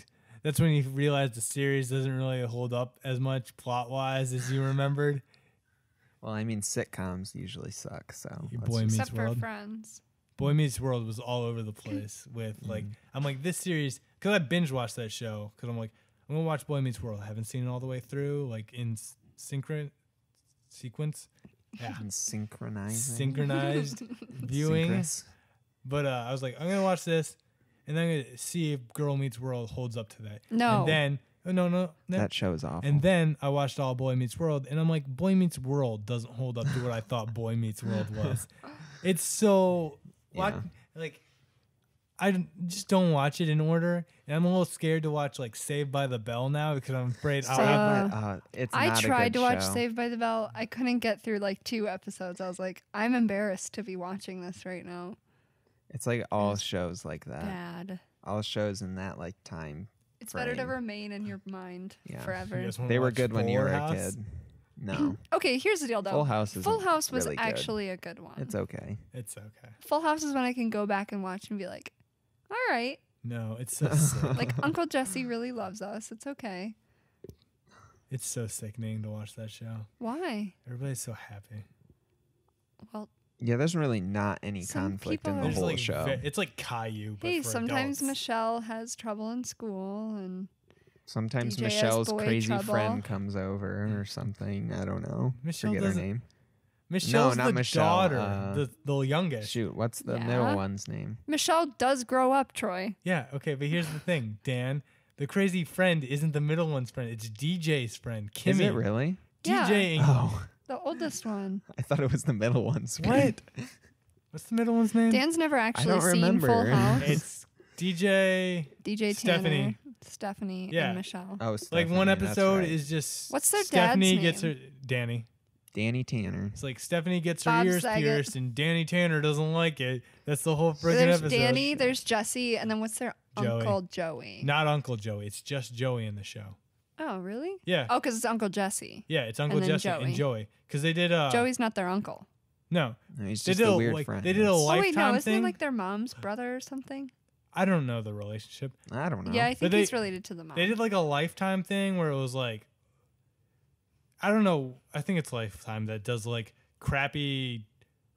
when you realize the series doesn't really hold up as much plot-wise as you remembered. Well, I mean, sitcoms usually suck, so. Boy Meets Except World. for Friends. Boy Meets World was all over the place with like, I'm like, this series, because I binge watched that show, because I'm like, I'm going to watch Boy Meets World. I haven't seen it all the way through, like in sequence. Yeah. And synchronizing. Synchronized viewing. Synchronous. But I was like, I'm going to watch this, and then I'm going to see if Girl Meets World holds up to that. No. And then, no. That show is awful. And then I watched all Boy Meets World, and I'm like, Boy Meets World doesn't hold up to what I thought Boy Meets World was. It's so, like, I just don't watch it in order, and I'm a little scared to watch like Saved by the Bell now because I'm afraid I'll have it's I not a tried good to watch show. Saved by the Bell. I couldn't get through like 2 episodes. I was like, I'm embarrassed to be watching this right now. It's like all shows like that. Bad. All shows in that like time. It's better to frame. remain in your mind Yeah. forever. You guys wanna They were watch good when you Fuller were a House? kid. No, Okay, here's the deal though. Full House isn't Full House was really good. actually a good one. it's okay. It's okay. Full House is when I can go back and watch and be like, all right, No, it's so sick. like Uncle Jesse really loves us. It's okay. It's so sickening to watch that show. Why? Everybody's so happy. Well, Yeah, there's really not any Some conflict people in are- the There's whole like show. it's like Caillou, but hey, for sometimes adults. Michelle has trouble in school and Sometimes DJ has Michelle's boy crazy trouble. friend comes over or something. I don't know. Michelle Forget her doesn't- name. Michelle's not the Michelle, daughter, the youngest. Shoot, what's the Yeah. middle one's name? Michelle does grow up, Troy. Yeah, okay, but here's the thing, Dan. The crazy friend isn't the middle one's friend. It's DJ's friend, Kimmy. Is it really? DJ. Oh, The oldest one. I thought it was the middle one's What? friend. What's the middle one's name? Dan's never actually don't seen Full remember. House. It's DJ. DJ Stephanie. Tanner, Stephanie, Yeah. and Michelle. Oh, Like Stephanie, one that's episode right. is just What's their Stephanie dad's gets name? her Danny. Danny Tanner. It's like Stephanie gets her Bob ears Saget. pierced and Danny Tanner doesn't like it. That's the whole friggin' There's episode. Danny, there's Jesse, and then what's their Joey. Uncle Joey? Not Uncle Joey. It's just Joey in the show. Oh, really? Yeah. Oh, because it's Uncle Jesse. Yeah, it's Uncle And then Jesse and Joey. Joey. Because they did Joey's not their uncle. No. No, he's They just did a a, weird like, friend. they did a Oh wait, Lifetime no, isn't thing. it like their mom's brother or something? I don't know the relationship. I don't know. Yeah, I think they- he's related to the mom. They did like a Lifetime thing where it was like, I don't know. I think it's Lifetime that does like crappy,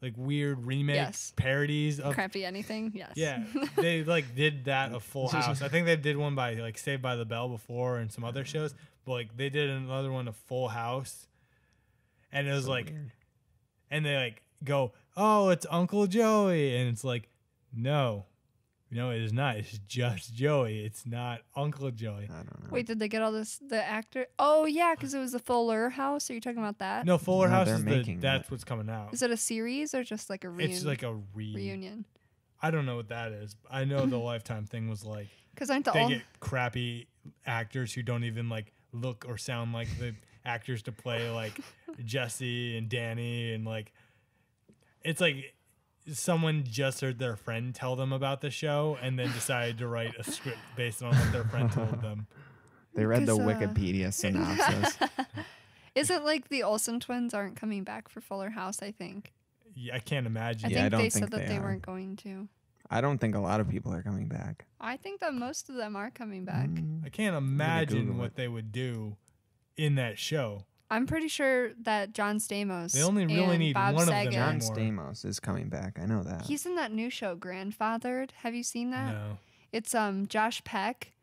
like weird remake Yes. parodies of. Crappy anything? Yes. Yeah, they like did that a Full House. I think they did one by like Saved by the Bell before and some other shows, but like they did another one of Full House, and it was So like, weird. and they like go, "Oh, it's Uncle Joey," and it's like, no, it is not. It's just Joey. It's not Uncle Joey. I don't know. Wait, did they get all this? The actor? Oh yeah, because it was the Fuller House. Are you talking about that? No, Fuller No, House they're is making that's that. what's coming out. Is it a series or just like a reunion? It's like a reunion. I don't know what that is. I know the Lifetime thing was like Because aren't the they all? get crappy actors who don't even like look or sound like the actors to play like Jesse and Danny, and like it's like someone just heard their friend tell them about the show and then decided to write a script based on what their friend told them. They read the 'Cause, Wikipedia synopsis. Isn't like the Olsen twins aren't coming back for Fuller House? I think. Yeah, I can't imagine. I Yeah, I think don't they think said that they they are. weren't going to. I don't think a lot of people are coming back. I think that most of them are coming back. I can't Google imagine what it. they would do in that show. I'm pretty sure that John Stamos. They only really and need Bob one of them Saget, John anymore. Stamos is coming back. I know that. He's in that new show, Grandfathered. Have you seen that? No. It's Josh Peck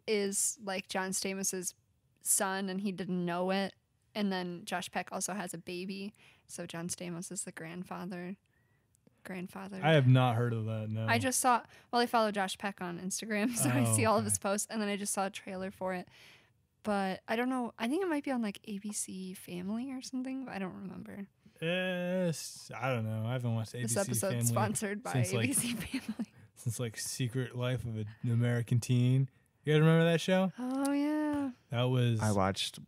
is like John Stamos's son, and he didn't know it. And then Josh Peck also has a baby, so John Stamos is the grandfather. I have not heard of that. No. I just saw. Well, I follow Josh Peck on Instagram, so I Oh, see all of okay. his posts, and then I just saw a trailer for it. But I don't know. I think it might be on like ABC Family or something. But I don't remember. I don't know. I haven't watched ABC This episode's Family sponsored by since, like, ABC Family. since like Secret Life of an American Teen. You guys remember that show? Oh yeah. That was I watched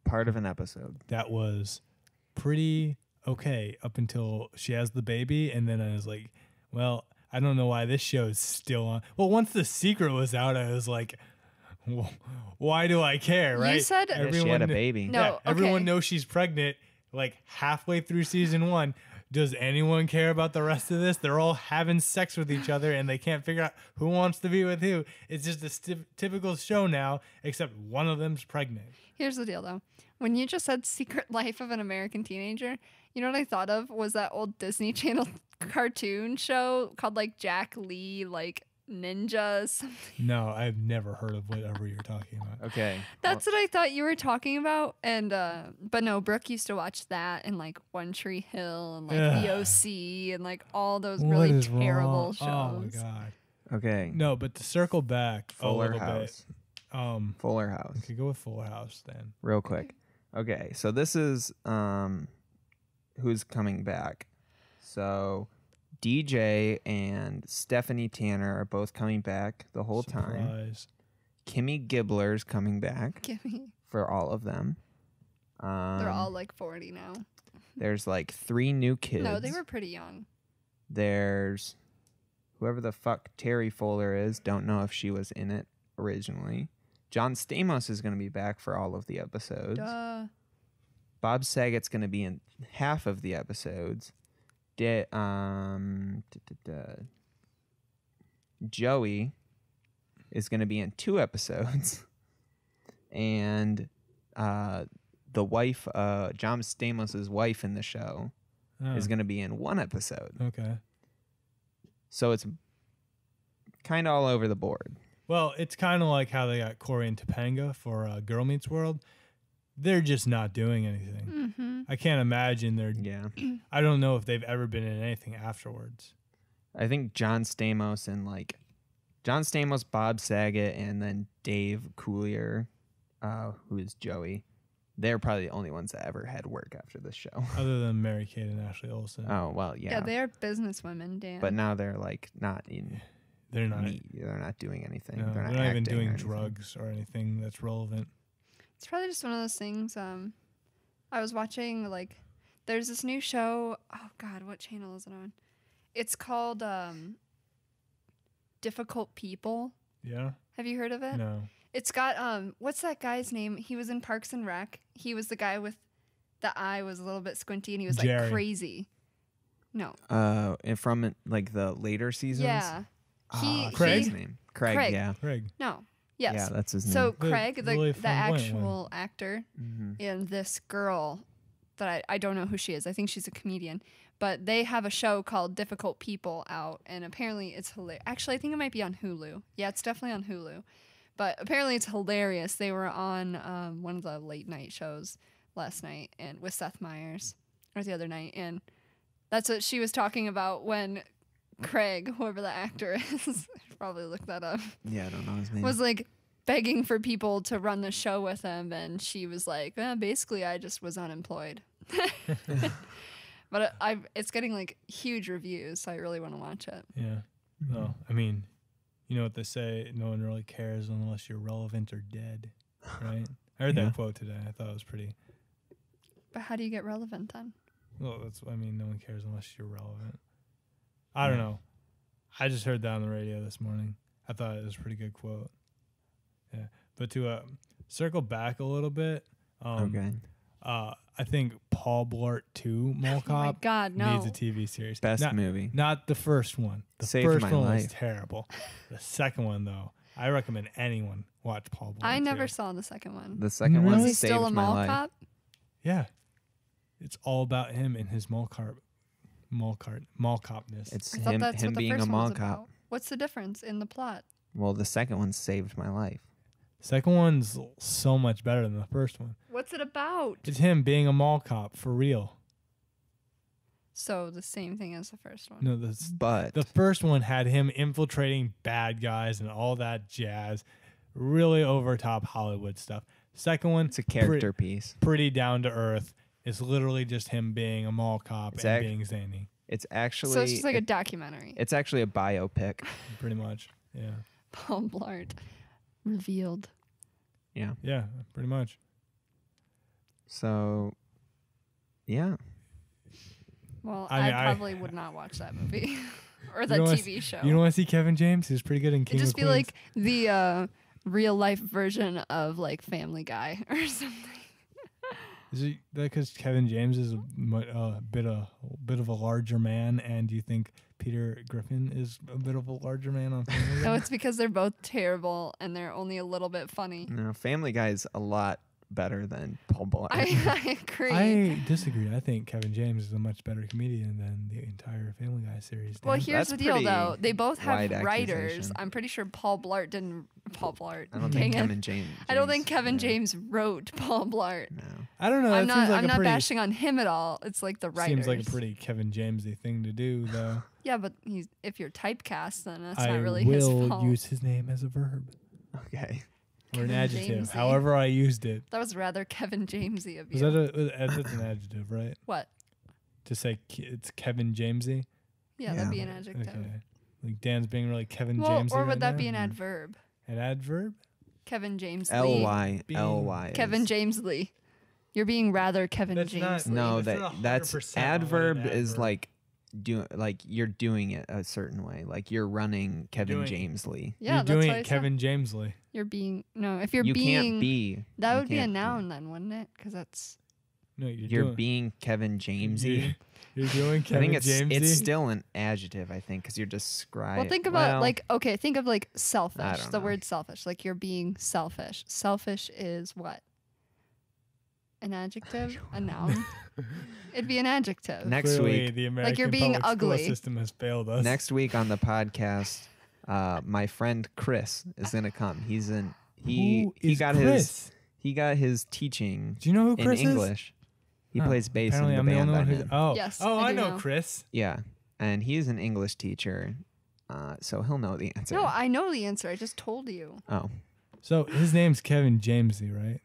part of an episode. that was pretty okay up until she has the baby, and then I was like, well, I don't know why this show is still on. Well, once The Secret was out, I was like, why do I care? Right? You said Yeah, she had a baby. No, Yeah, everyone okay. knows she's pregnant. Like halfway through season 1, does anyone care about the rest of this? They're all having sex with each other, and they can't figure out who wants to be with who. It's just a typical show now, except one of them's pregnant. Here's the deal, though. When you just said Secret Life of an American Teenager, you know what I thought of was that old Disney Channel cartoon show called like Jack Lee, like Ninja something. No, I've never heard of whatever you're talking about. Okay. That's what I thought you were talking about. And but no, Brooke used to watch that and like One Tree Hill and like The Ugh. OC and like all those What really is terrible wrong? Oh my shows. god. Okay. No, but to circle back Fuller a little House. bit. Fuller House. Okay, go with Fuller House then. Real quick. Okay, so this is who's coming back. So DJ and Stephanie Tanner are both coming back the whole time. Surprise. Kimmy Gibbler's coming back Give me. for all of them. They're all like 40 now. There's like 3 new kids. No, they were pretty young. There's whoever the fuck Terry Fuller is. Don't know if she was in it originally. John Stamos is going to be back for all of the episodes. Duh. Bob Saget's going to be in half of the episodes. Joey is going to be in 2 episodes. And the wife, John Stamos' wife in the show, is going to be in 1 episode. Okay. So it's kind of all over the board. Well, it's kind of like how they got Corey and Topanga for Girl Meets World. They're just not doing anything. Mm-hmm. I can't imagine they're. Yeah. I don't know if they've ever been in anything afterwards. I think John Stamos, Bob Saget, and then Dave Coulier, who is Joey. They're probably the only ones that ever had work after this show. Other than Mary Kate and Ashley Olsen. Oh, well, Yeah, yeah. they are businesswomen, Dan. But now they're like not in They're not. they're not doing anything. No, they're not, even acting doing or anything. drugs or anything that's relevant. It's probably just one of those things. I was watching, like, there's this new show. Oh, God, what channel is it on? It's called Difficult People. Yeah. Have you heard of it? No. It's got, what's that guy's name? He was in Parks and Rec. He was the guy with the eye was a little bit squinty and he was, like, Jerry. crazy. No. And from like the later seasons. Yeah. What's Craig? his name? Craig. Craig. Yeah. Craig. No. Yes. Yeah, that's his name. So The Craig, really the flamboyant actual actor, Mhm. and this girl that I don't know who she is. I think she's a comedian. But they have a show called Difficult People out, and apparently it's hilarious. Actually, I think it might be on Hulu. Yeah, it's definitely on Hulu. But apparently it's hilarious. They were on one of the late night shows last night and with Seth Meyers, or the other night, and that's what she was talking about when Craig, whoever the actor is, I should probably look that up, Yeah, I don't know his name. was like begging for people to run the show with him, and she was like, basically I just was unemployed. But it's getting like huge reviews, so I really want to watch it. Yeah. No, I mean, you know what they say, no one really cares unless you're relevant or dead, right? I heard Yeah. that quote today. I thought it was pretty. But how do you get relevant then? Well, no one cares unless you're relevant. I don't know. I just heard that on the radio this morning. I thought it was a pretty good quote. Yeah. But to circle back a little bit, Okay. I think Paul Blart 2 Mall Oh my Cop God, no. needs a TV series. Best not, movie. Not the first one. The Saved first my one was life. terrible. The second one, though, I recommend anyone watch Paul Blart I 2. never saw the second one. The second Really? one Was he saved still a my mall life. cop? Yeah. It's all about him and his mall copness. It's I thought him, that's him what the being first a mall one's cop. about. What's the difference in the plot? Well, the second one saved my life. Second one's so much better than the first one. What's it about? It's him being a mall cop for real. So the same thing as the first one. No, But the first one had him infiltrating bad guys and all that jazz. Really over top Hollywood stuff. Second one, it's a character piece. pretty down to earth. It's literally just him being a mall cop It's and being zany. It's actually So it's just like a documentary. it's actually a biopic. Pretty much. Yeah. Paul Blart revealed. Yeah. Yeah, pretty much. So yeah. Well, I mean, I probably would not watch that movie or the don't wanna TV show. You don't want to see Kevin James? He's pretty good in King It'd just of be Queens. like the real life version of like Family Guy or something. Is it because Kevin James is a bit of a larger man, and you think Peter Griffin is a bit of a larger man on Family Guy? No, it's because they're both terrible and they're only a little bit funny. No, Family Guy is a lot better than Paul Blart. I agree. I disagree. I think Kevin James is a much better comedian than the entire Family Guy series. Well, Dan. here's That's the deal, pretty though. They both have wide writers. accusation. I'm pretty sure Paul Blart didn't. Paul Blart. I don't Dang think it. Kevin James. I don't think Kevin yeah. James wrote Paul Blart. No. I don't know. That I'm seems not. like I'm a not pretty bashing on him at all. It's like the writers. seems like a pretty Kevin Jamesy thing to do, though. Yeah, but if you're typecast, then that's I not really his will fault. use his name as a verb Okay. or an Kevin adjective, Jamesy. however I used it. That was rather Kevin Jamesy of Was you. that's an adjective, right? What? To say it's Kevin Jamesy. Yeah, that'd be Yeah. an adjective. Okay. Like Dan's being really Kevin Well, Jamesy. or would right that now? be an adverb? An adverb? Kevin James Lee. L-Y. Kevin James Lee. You're being rather Kevin That's James not- Lee. No, That's not that's 100% adverb what an is adverb. like you're doing it a certain way. Like you're running Kevin doing- James Lee. Yeah, You're that's doing what I it said. Kevin Jamesley. You're being no. If you're You being can't be. that you would be a can't noun then, wouldn't it? Because that's No, You're doing, being Kevin Jamesy. You're doing I Kevin think Jamesy. it's still an adjective. I think because you're describing. well. Think about think of like selfish. don't The know. word selfish. Like you're being selfish. Selfish is what? An adjective? A noun? It'd be an adjective. Next Clearly, week. the American you're being public school ugly. system has failed us. Next week on the podcast, my friend Chris is gonna come. He is got Chris? he got his teaching Do you know who in Chris is? English. He Oh, plays bass in apparently the I'm band only I'm one in. Oh, Yes, oh, I I do know know. Chris. Yeah, and he's an English teacher, so he'll know the answer. No, I know the answer. I just told you. Oh, So his name's Kevin Jamesy, right?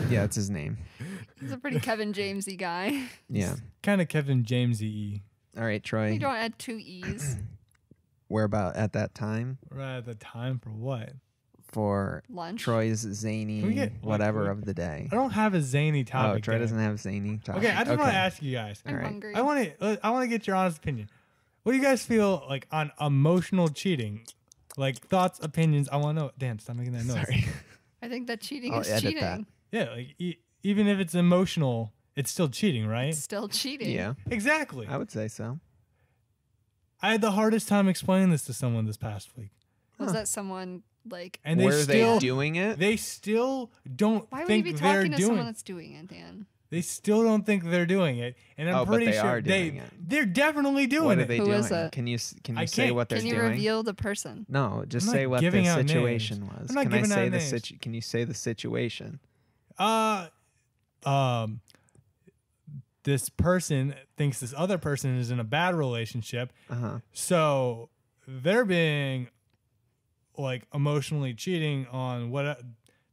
yeah, that's his name. He's a pretty Kevin Jamesy guy. Yeah. Kind of Kevin Jamesy. All right, Troy. You don't add two E's. Where about at that time Right at the time for what? for Lunch. Troy's zany Can we get- whatever can we- of the day? I don't have a zany Oh, topic. Troy Dan. doesn't have zany topic. Okay, I just want to ask you guys. I'm All right. hungry. I want to get your honest opinion. What do you guys feel like on emotional cheating? Like thoughts, opinions. I want to know. Dan, stop making that noise. Sorry. I think that cheating I'll is edit cheating. that. Yeah, like even if it's emotional, it's still cheating, right? It's still cheating. Yeah, Exactly. I would say so. I had the hardest time explaining this to someone this past week. Was that someone like? And Were they doing it? They still don't Why would think you be they're talking to doing someone it. that's doing it, Dan? They still don't think they're doing it, and I'm but pretty they sure are doing it. they're definitely doing What are it. they Who doing? is it? Can you I say can't. what they're Can you doing? reveal the person? No, just I'm say not what the giving out situation names. was. I'm not Can I giving say out the names. Can you say the situation? This person thinks this other person is in a bad relationship, so they're being like emotionally cheating on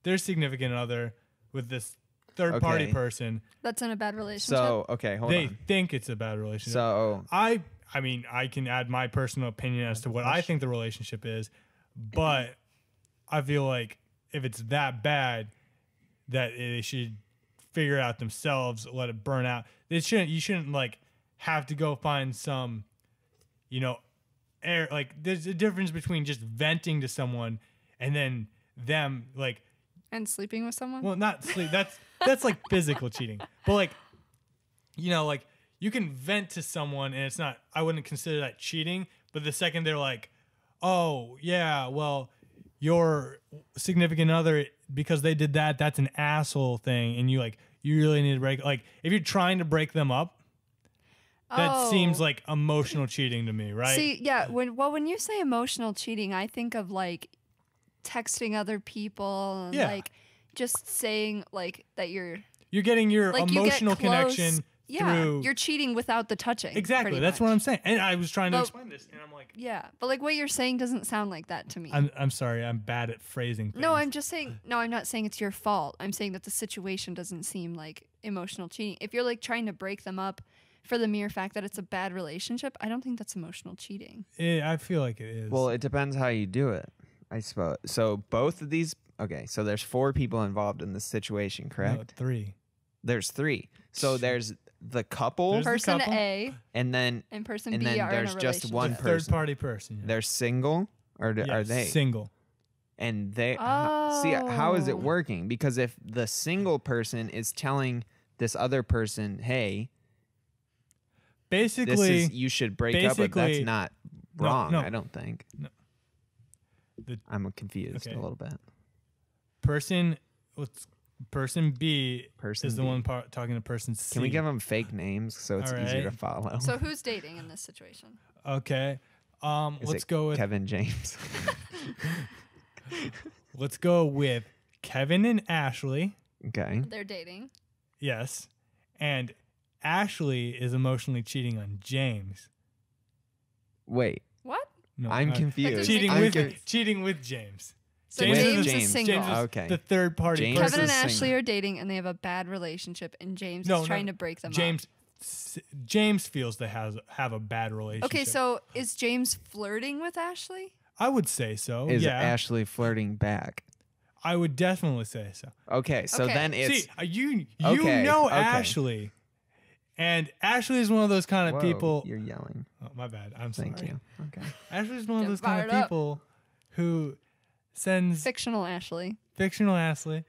their significant other with this third party person. That's in a bad relationship. So hold They on. think it's a bad relationship. So I mean, I can add my personal opinion as to what I think the relationship is, but I feel like if it's that bad, that they should figure it out themselves, let it burn out. You shouldn't like have to go find some, air. Like there's a difference between just venting to someone and then them like. And sleeping with someone? Well, not sleep. That's like physical cheating. But like, like you can vent to someone and it's not, I wouldn't consider that cheating. But the second they're like, oh yeah, well, your significant other, because they did that, that's an asshole thing. And you really need to break, like if you're trying to break them up, that seems like emotional cheating to me, right? See, yeah. When you say emotional cheating, I think of like texting other people and like just saying like that you're getting your like emotional connection through. You're cheating without the touching. Exactly. That's what I'm saying. And I was trying to explain this, and I'm like, yeah, but like what you're saying doesn't sound like that to me. I'm sorry, I'm bad at phrasing things. No, I'm just saying. No, I'm not saying it's your fault. I'm saying that the situation doesn't seem like emotional cheating. If you're like trying to break them up for the mere fact that it's a bad relationship, I don't think that's emotional cheating. I feel like it is. Well, it depends how you do it, I suppose. So both of these. Okay, so there's 4 people involved in this situation, correct? No, 3. There's 3. So there's the couple, There's the Person couple. A and then person and B then are there's in a just one relationship. person. Third party person. Yeah. They're single, or are Yes, they single? And they see how is it working? Because if the single person is telling this other person, "Hey, Basically, you should break up," but that's not wrong. no. I don't think. No. I'm confused Okay. a little bit. person B Person is the B. one talking to person C. Can we give them fake names so it's All easier to right. follow? So who's dating in this situation? Okay. Is Let's it go with Kevin James. Let's go with Kevin and Ashley. Okay. They're dating. Yes. And Ashley is emotionally cheating on James. Wait, What? No, I'm confused. cheating I'm with James. So With James James. is single. James is Okay. the third party James person. Kevin and is Ashley single. are dating and they have a bad relationship, and James No, is trying to break them James up. James feels they have a bad relationship. Okay, so is James flirting with Ashley? I would say so. Is yeah. Ashley flirting back? I would definitely say so. Okay, so Okay. then it's See, you Okay, know okay. Ashley, and Ashley is one of those kind of Whoa, people. You're yelling. Oh, my bad. I'm sorry. Thank you. Okay. Ashley's one of Get those kind of fired up. people who sends Fictional Ashley. fictional Ashley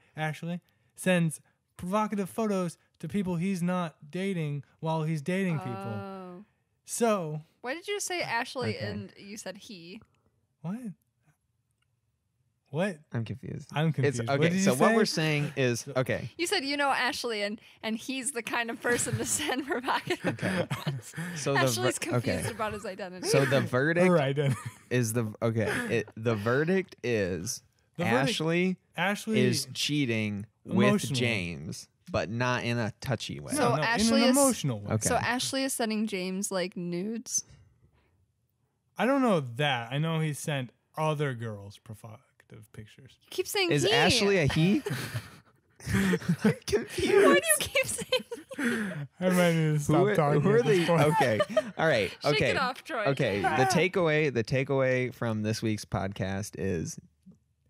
sends provocative photos to people he's not dating while he's dating people. Oh. So Why did you say Ashley Okay. and you said he? what? What? I'm confused. I'm confused. It's What okay. did you So what say? we're saying is okay. You said you know Ashley and he's the kind of person to send provocative. Okay. So Ashley's the confused about his identity. So the verdict All right then. is the verdict is The verdict- Ashley Ashley is cheating with Emotionally. James, but not in a touchy way. So in Ashley an is- emotional way. Okay. So Ashley is sending James like nudes. I don't know that. I know he sent other girls provocative pictures. You keep saying Is he. Ashley a he? I'm confused. Why do you keep saying? I might need to stop talking. Who are at this the point. okay? All right. Shake Okay. it off, Troy. Okay. The takeaway from this week's podcast is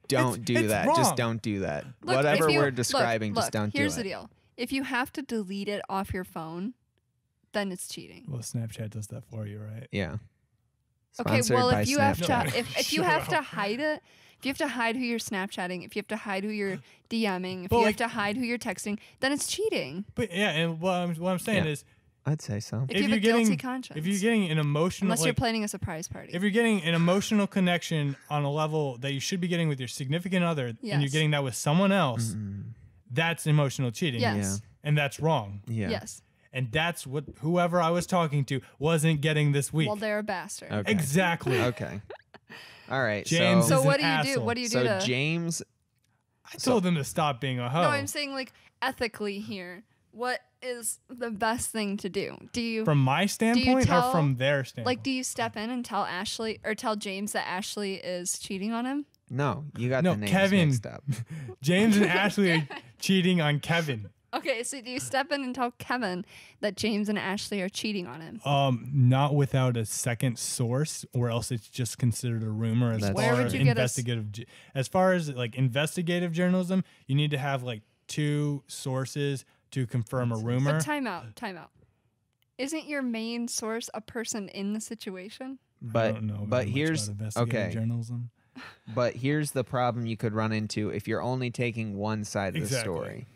don't do it's that. wrong. Just don't do that. Look, Whatever if you- we're describing, look, just don't do it. Here's the deal: if you have to delete it off your phone, then it's cheating. Well, Snapchat does that for you, right? Yeah. Okay, Sponsored well, by if you have Snapchat. to, if you Shut have to up. hide it, If you have to hide who you're Snapchatting, if you have to hide who you're DMing, if But you like- have to hide who you're texting, then it's cheating. But yeah, and what I'm saying Yeah. is, I'd say so. If you have a guilty conscience. if you're getting an emotional, Unless you're like, planning a surprise party. if you're getting an emotional connection on a level that you should be getting with your significant other, and you're Yes. getting that with someone else, that's emotional cheating. Yes. And that's wrong. Yeah. Yes. And that's what whoever I was talking to wasn't getting this week. Well, they're a bastard. Okay. Exactly. Okay. All right. James So is what an do you do? asshole. What do you do So to... James, I told them to stop being a hoe. No, I'm saying like ethically here. What is the best thing to do? Do you From my standpoint tell- or from their standpoint? like? Do you step in and tell Ashley or tell James that Ashley is cheating on him? no, you got No, the names Kevin. mixed up. James and Ashley are cheating on Kevin. Okay, so do you step in and tell Kevin that James and Ashley are cheating on him? Not without a second source, or else it's just considered a rumor. As That's far Where would as you get us- investigative, as far as like investigative journalism, you need to have like 2 sources to confirm a rumor. But time out. Isn't your main source a person in the situation? I But don't know but very much here's about investigative okay. journalism. But here's the problem you could run into if you're only taking one side of the Exactly. story.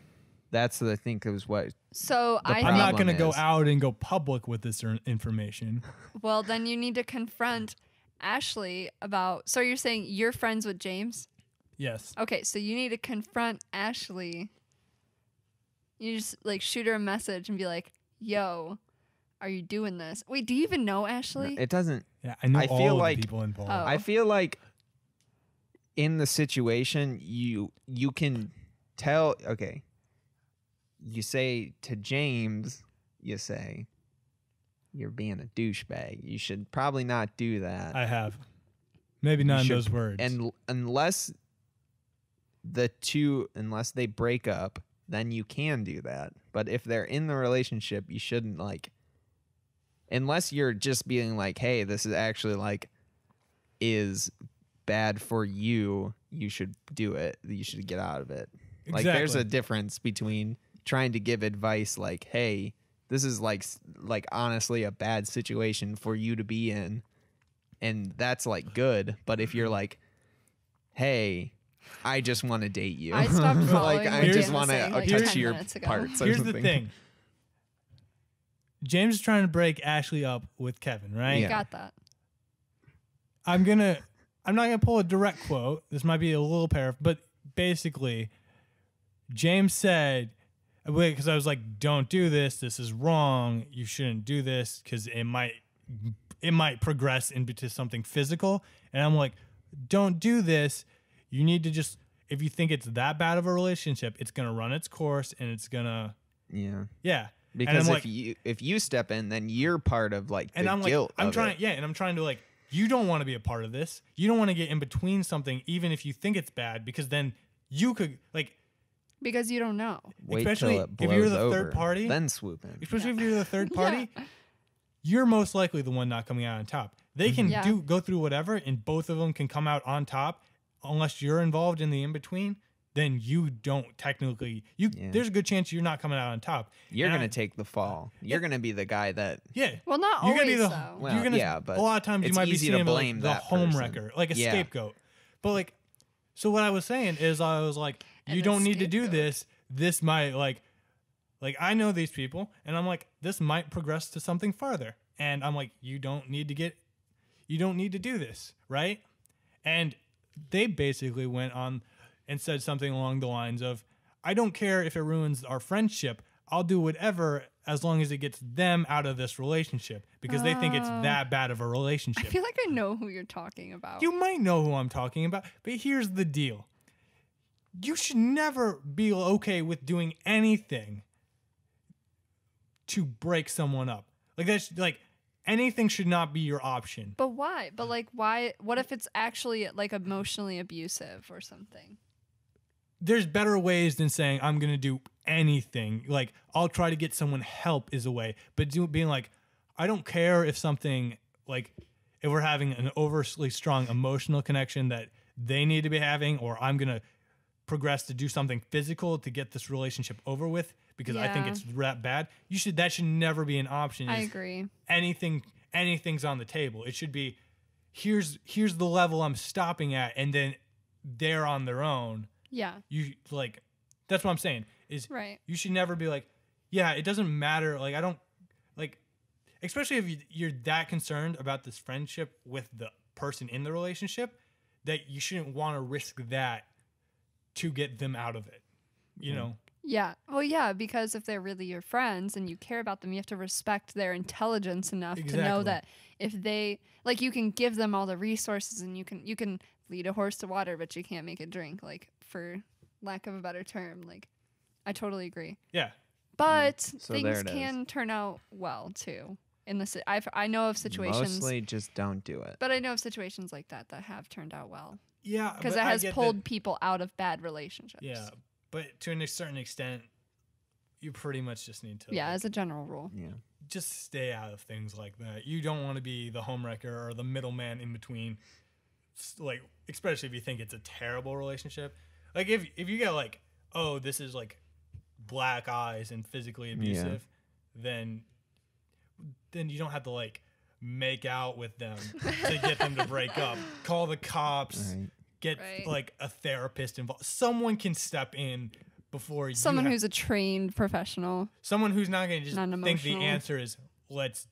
That's I think is what. So The I I'm not problem going to go is- out and go public with this information. well, then you need to confront Ashley about. So you're saying you're friends with James? Yes. Okay, so you need to confront Ashley. You just like shoot her a message and be like, "Yo, are you doing this?" Wait, do you even know Ashley? It doesn't. Yeah, I know I all feel of like- the people involved. Oh. I feel like in the situation you can tell. Okay, you say to James, you say, "You're being a douchebag. You should probably not do that." I have. Maybe not in should- those words. And unless they break up, then you can do that. But if they're in the relationship, you shouldn't like, unless you're just being like, hey, this is actually like is bad for you, you should do it. You should get out of it. Like there's a Exactly. difference between trying to give advice like, hey, this is like honestly a bad situation for you to be in. And that's like good. But if you're like, hey, I just want to date you. I stopped like following I what just Dan was want to saying, like, touch 10 your minutes ago. parts. Or Here's the something. thing. James is trying to break Ashley up with Kevin, right? Yeah. Got that. I'm not gonna pull a direct quote. This might be a little but basically, James said, because I was like, "Don't do this. This is wrong. You shouldn't do this because it might progress into something physical." And I'm like, "Don't do this. You need to just, if you think it's that bad of a relationship, it's gonna run its course and it's gonna, Yeah. yeah." Because and I'm if you step in, then you're part of like the I'm guilt. I'm of trying, it. yeah, and I'm trying to like, you don't want to be a part of this. You don't want to get in between something, even if you think it's bad, because then you could like, Because you don't know. Wait especially till it blows if you're the over, third party, then swoop in. especially if you're the third party, you're most likely the one not coming out on top. They can Yeah. go through whatever, and both of them can come out on top, unless you're involved in the in between. Then you don't technically. There's a good chance you're not coming out on top. You're And gonna take the fall. You're gonna be the guy that. Yeah. Well, not You're gonna always be the. though. Well, you're gonna, yeah, but a lot of times you it's might be easy to seeing blame like, the that home person. wrecker, like a Yeah. scapegoat. But like, so what I was saying is, I was like, And you a don't need to do scapegoat. this. This might like I know these people, and I'm like, this might progress to something farther. And I'm like, you don't need to do this, right? And they basically went on and said something along the lines of, I don't care if it ruins our friendship. I'll do whatever as long as it gets them out of this relationship, because they think it's that bad of a I relationship. feel like I know who you're talking about. You might know who I'm talking about, but here's the deal. You should never be okay with doing anything to break someone up. Like that's like anything should not be your option. But why? But like, why? What if it's actually like emotionally abusive or something? There's better ways than saying I'm going to do anything. Like I'll try to get someone help is a way, but being like, I don't care if something like if we're having an overly strong emotional connection that they need to be having, or I'm going to progress to do something physical to get this relationship over with because I think Yeah. it's that bad. That should never be an option. I is agree. anything's on the table. It should be here's the level I'm stopping at, and then they're on their own. Yeah. You like, that's what I'm saying is Right. you should never be like, yeah, it doesn't matter. Like, I don't like, especially if you're that concerned about this friendship with the person in the relationship, that you shouldn't want to risk that to get them out of it, you know? Yeah. Well, yeah, because if they're really your friends and you care about them, you have to respect their intelligence enough to know Exactly. that if they like, you can give them all the resources and you can lead a horse to water, but you can't make it drink, like, for lack of a better term. Like, I totally agree. Yeah. But So things there it can turn out well too. In the I know of situations, Mostly just don't do it. but I know of situations like that have turned out well Yeah. because but it I has get pulled that- people out of bad relationships. Yeah. But to a certain extent, you pretty much just need to Yeah, like, as a general rule. Yeah. just stay out of things like that. You don't want to be the homewrecker or the middleman in between. Like, especially if you think it's a terrible relationship. Like, if you get like, oh, this is like black eyes and physically abusive, then you don't have to like make out with them to get them to break up. Call the cops. Right. Get Right. like a therapist involved. Someone can step in before Someone you who's a trained professional. someone who's not going to just think the Non-emotional. answer is let's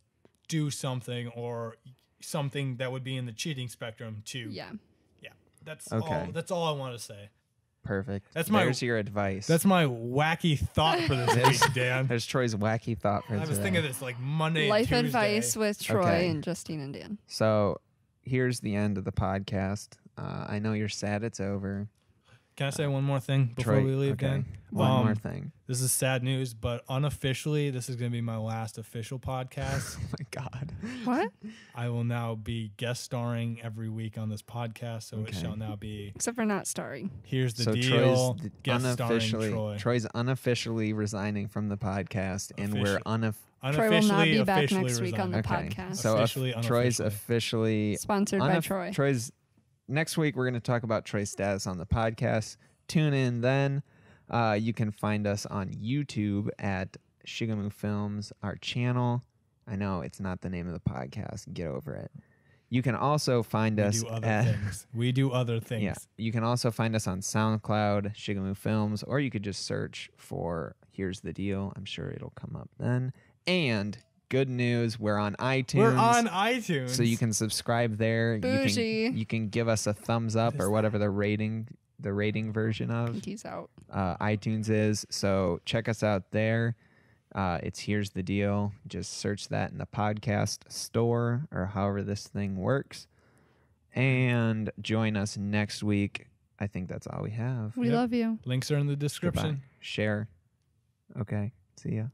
do something or something that would be in the cheating spectrum to Yeah. that's Okay. all that's all I want to say. Perfect. That's my- There's your advice. That's my wacky thought for this week, Dan. There's Troy's wacky thought for I was today. thinking of this like Monday and Life Tuesday. advice with Troy Okay. and Justine and Dan. So here's the end of the podcast. I know you're sad it's over. Can I say one more thing before Troy, we leave, okay. Dan? One more thing. This is sad news, but unofficially, this is going to be my last official podcast. Oh my God. What? I will now be guest starring every week on this podcast, so it Okay. shall now be Except for not starring. here's the So deal, Troy's guest starring unofficially Troy. Troy's unofficially resigning from the podcast, and we're Officially. Troy will not be back officially next week on the resigning. okay. podcast. So Officially, Troy's unofficially. officially Sponsored by Troy. Troy's next week. We're going to talk about Troy's status on the podcast. Tune in then. You can find us on YouTube at shigimoofilms, our channel. I know it's not the name of the podcast. Get over it. You can also find We us do other at things. We do other things. yeah. You can also find us on SoundCloud, Shigimoofilms, or you could just search for "Here's the Deal." I'm sure it'll come up then. And good news, we're on iTunes. We're on iTunes. so you can subscribe there. Bougie. You can give us a thumbs up What is or whatever the rating version of Pinky's out. iTunes is. So check us out there. It's Here's the Deal. Just search that in the podcast store or however this thing works. And join us next week. I think that's all we have. We Yep. love you. Links are in the Goodbye. description. Share. Okay. See ya.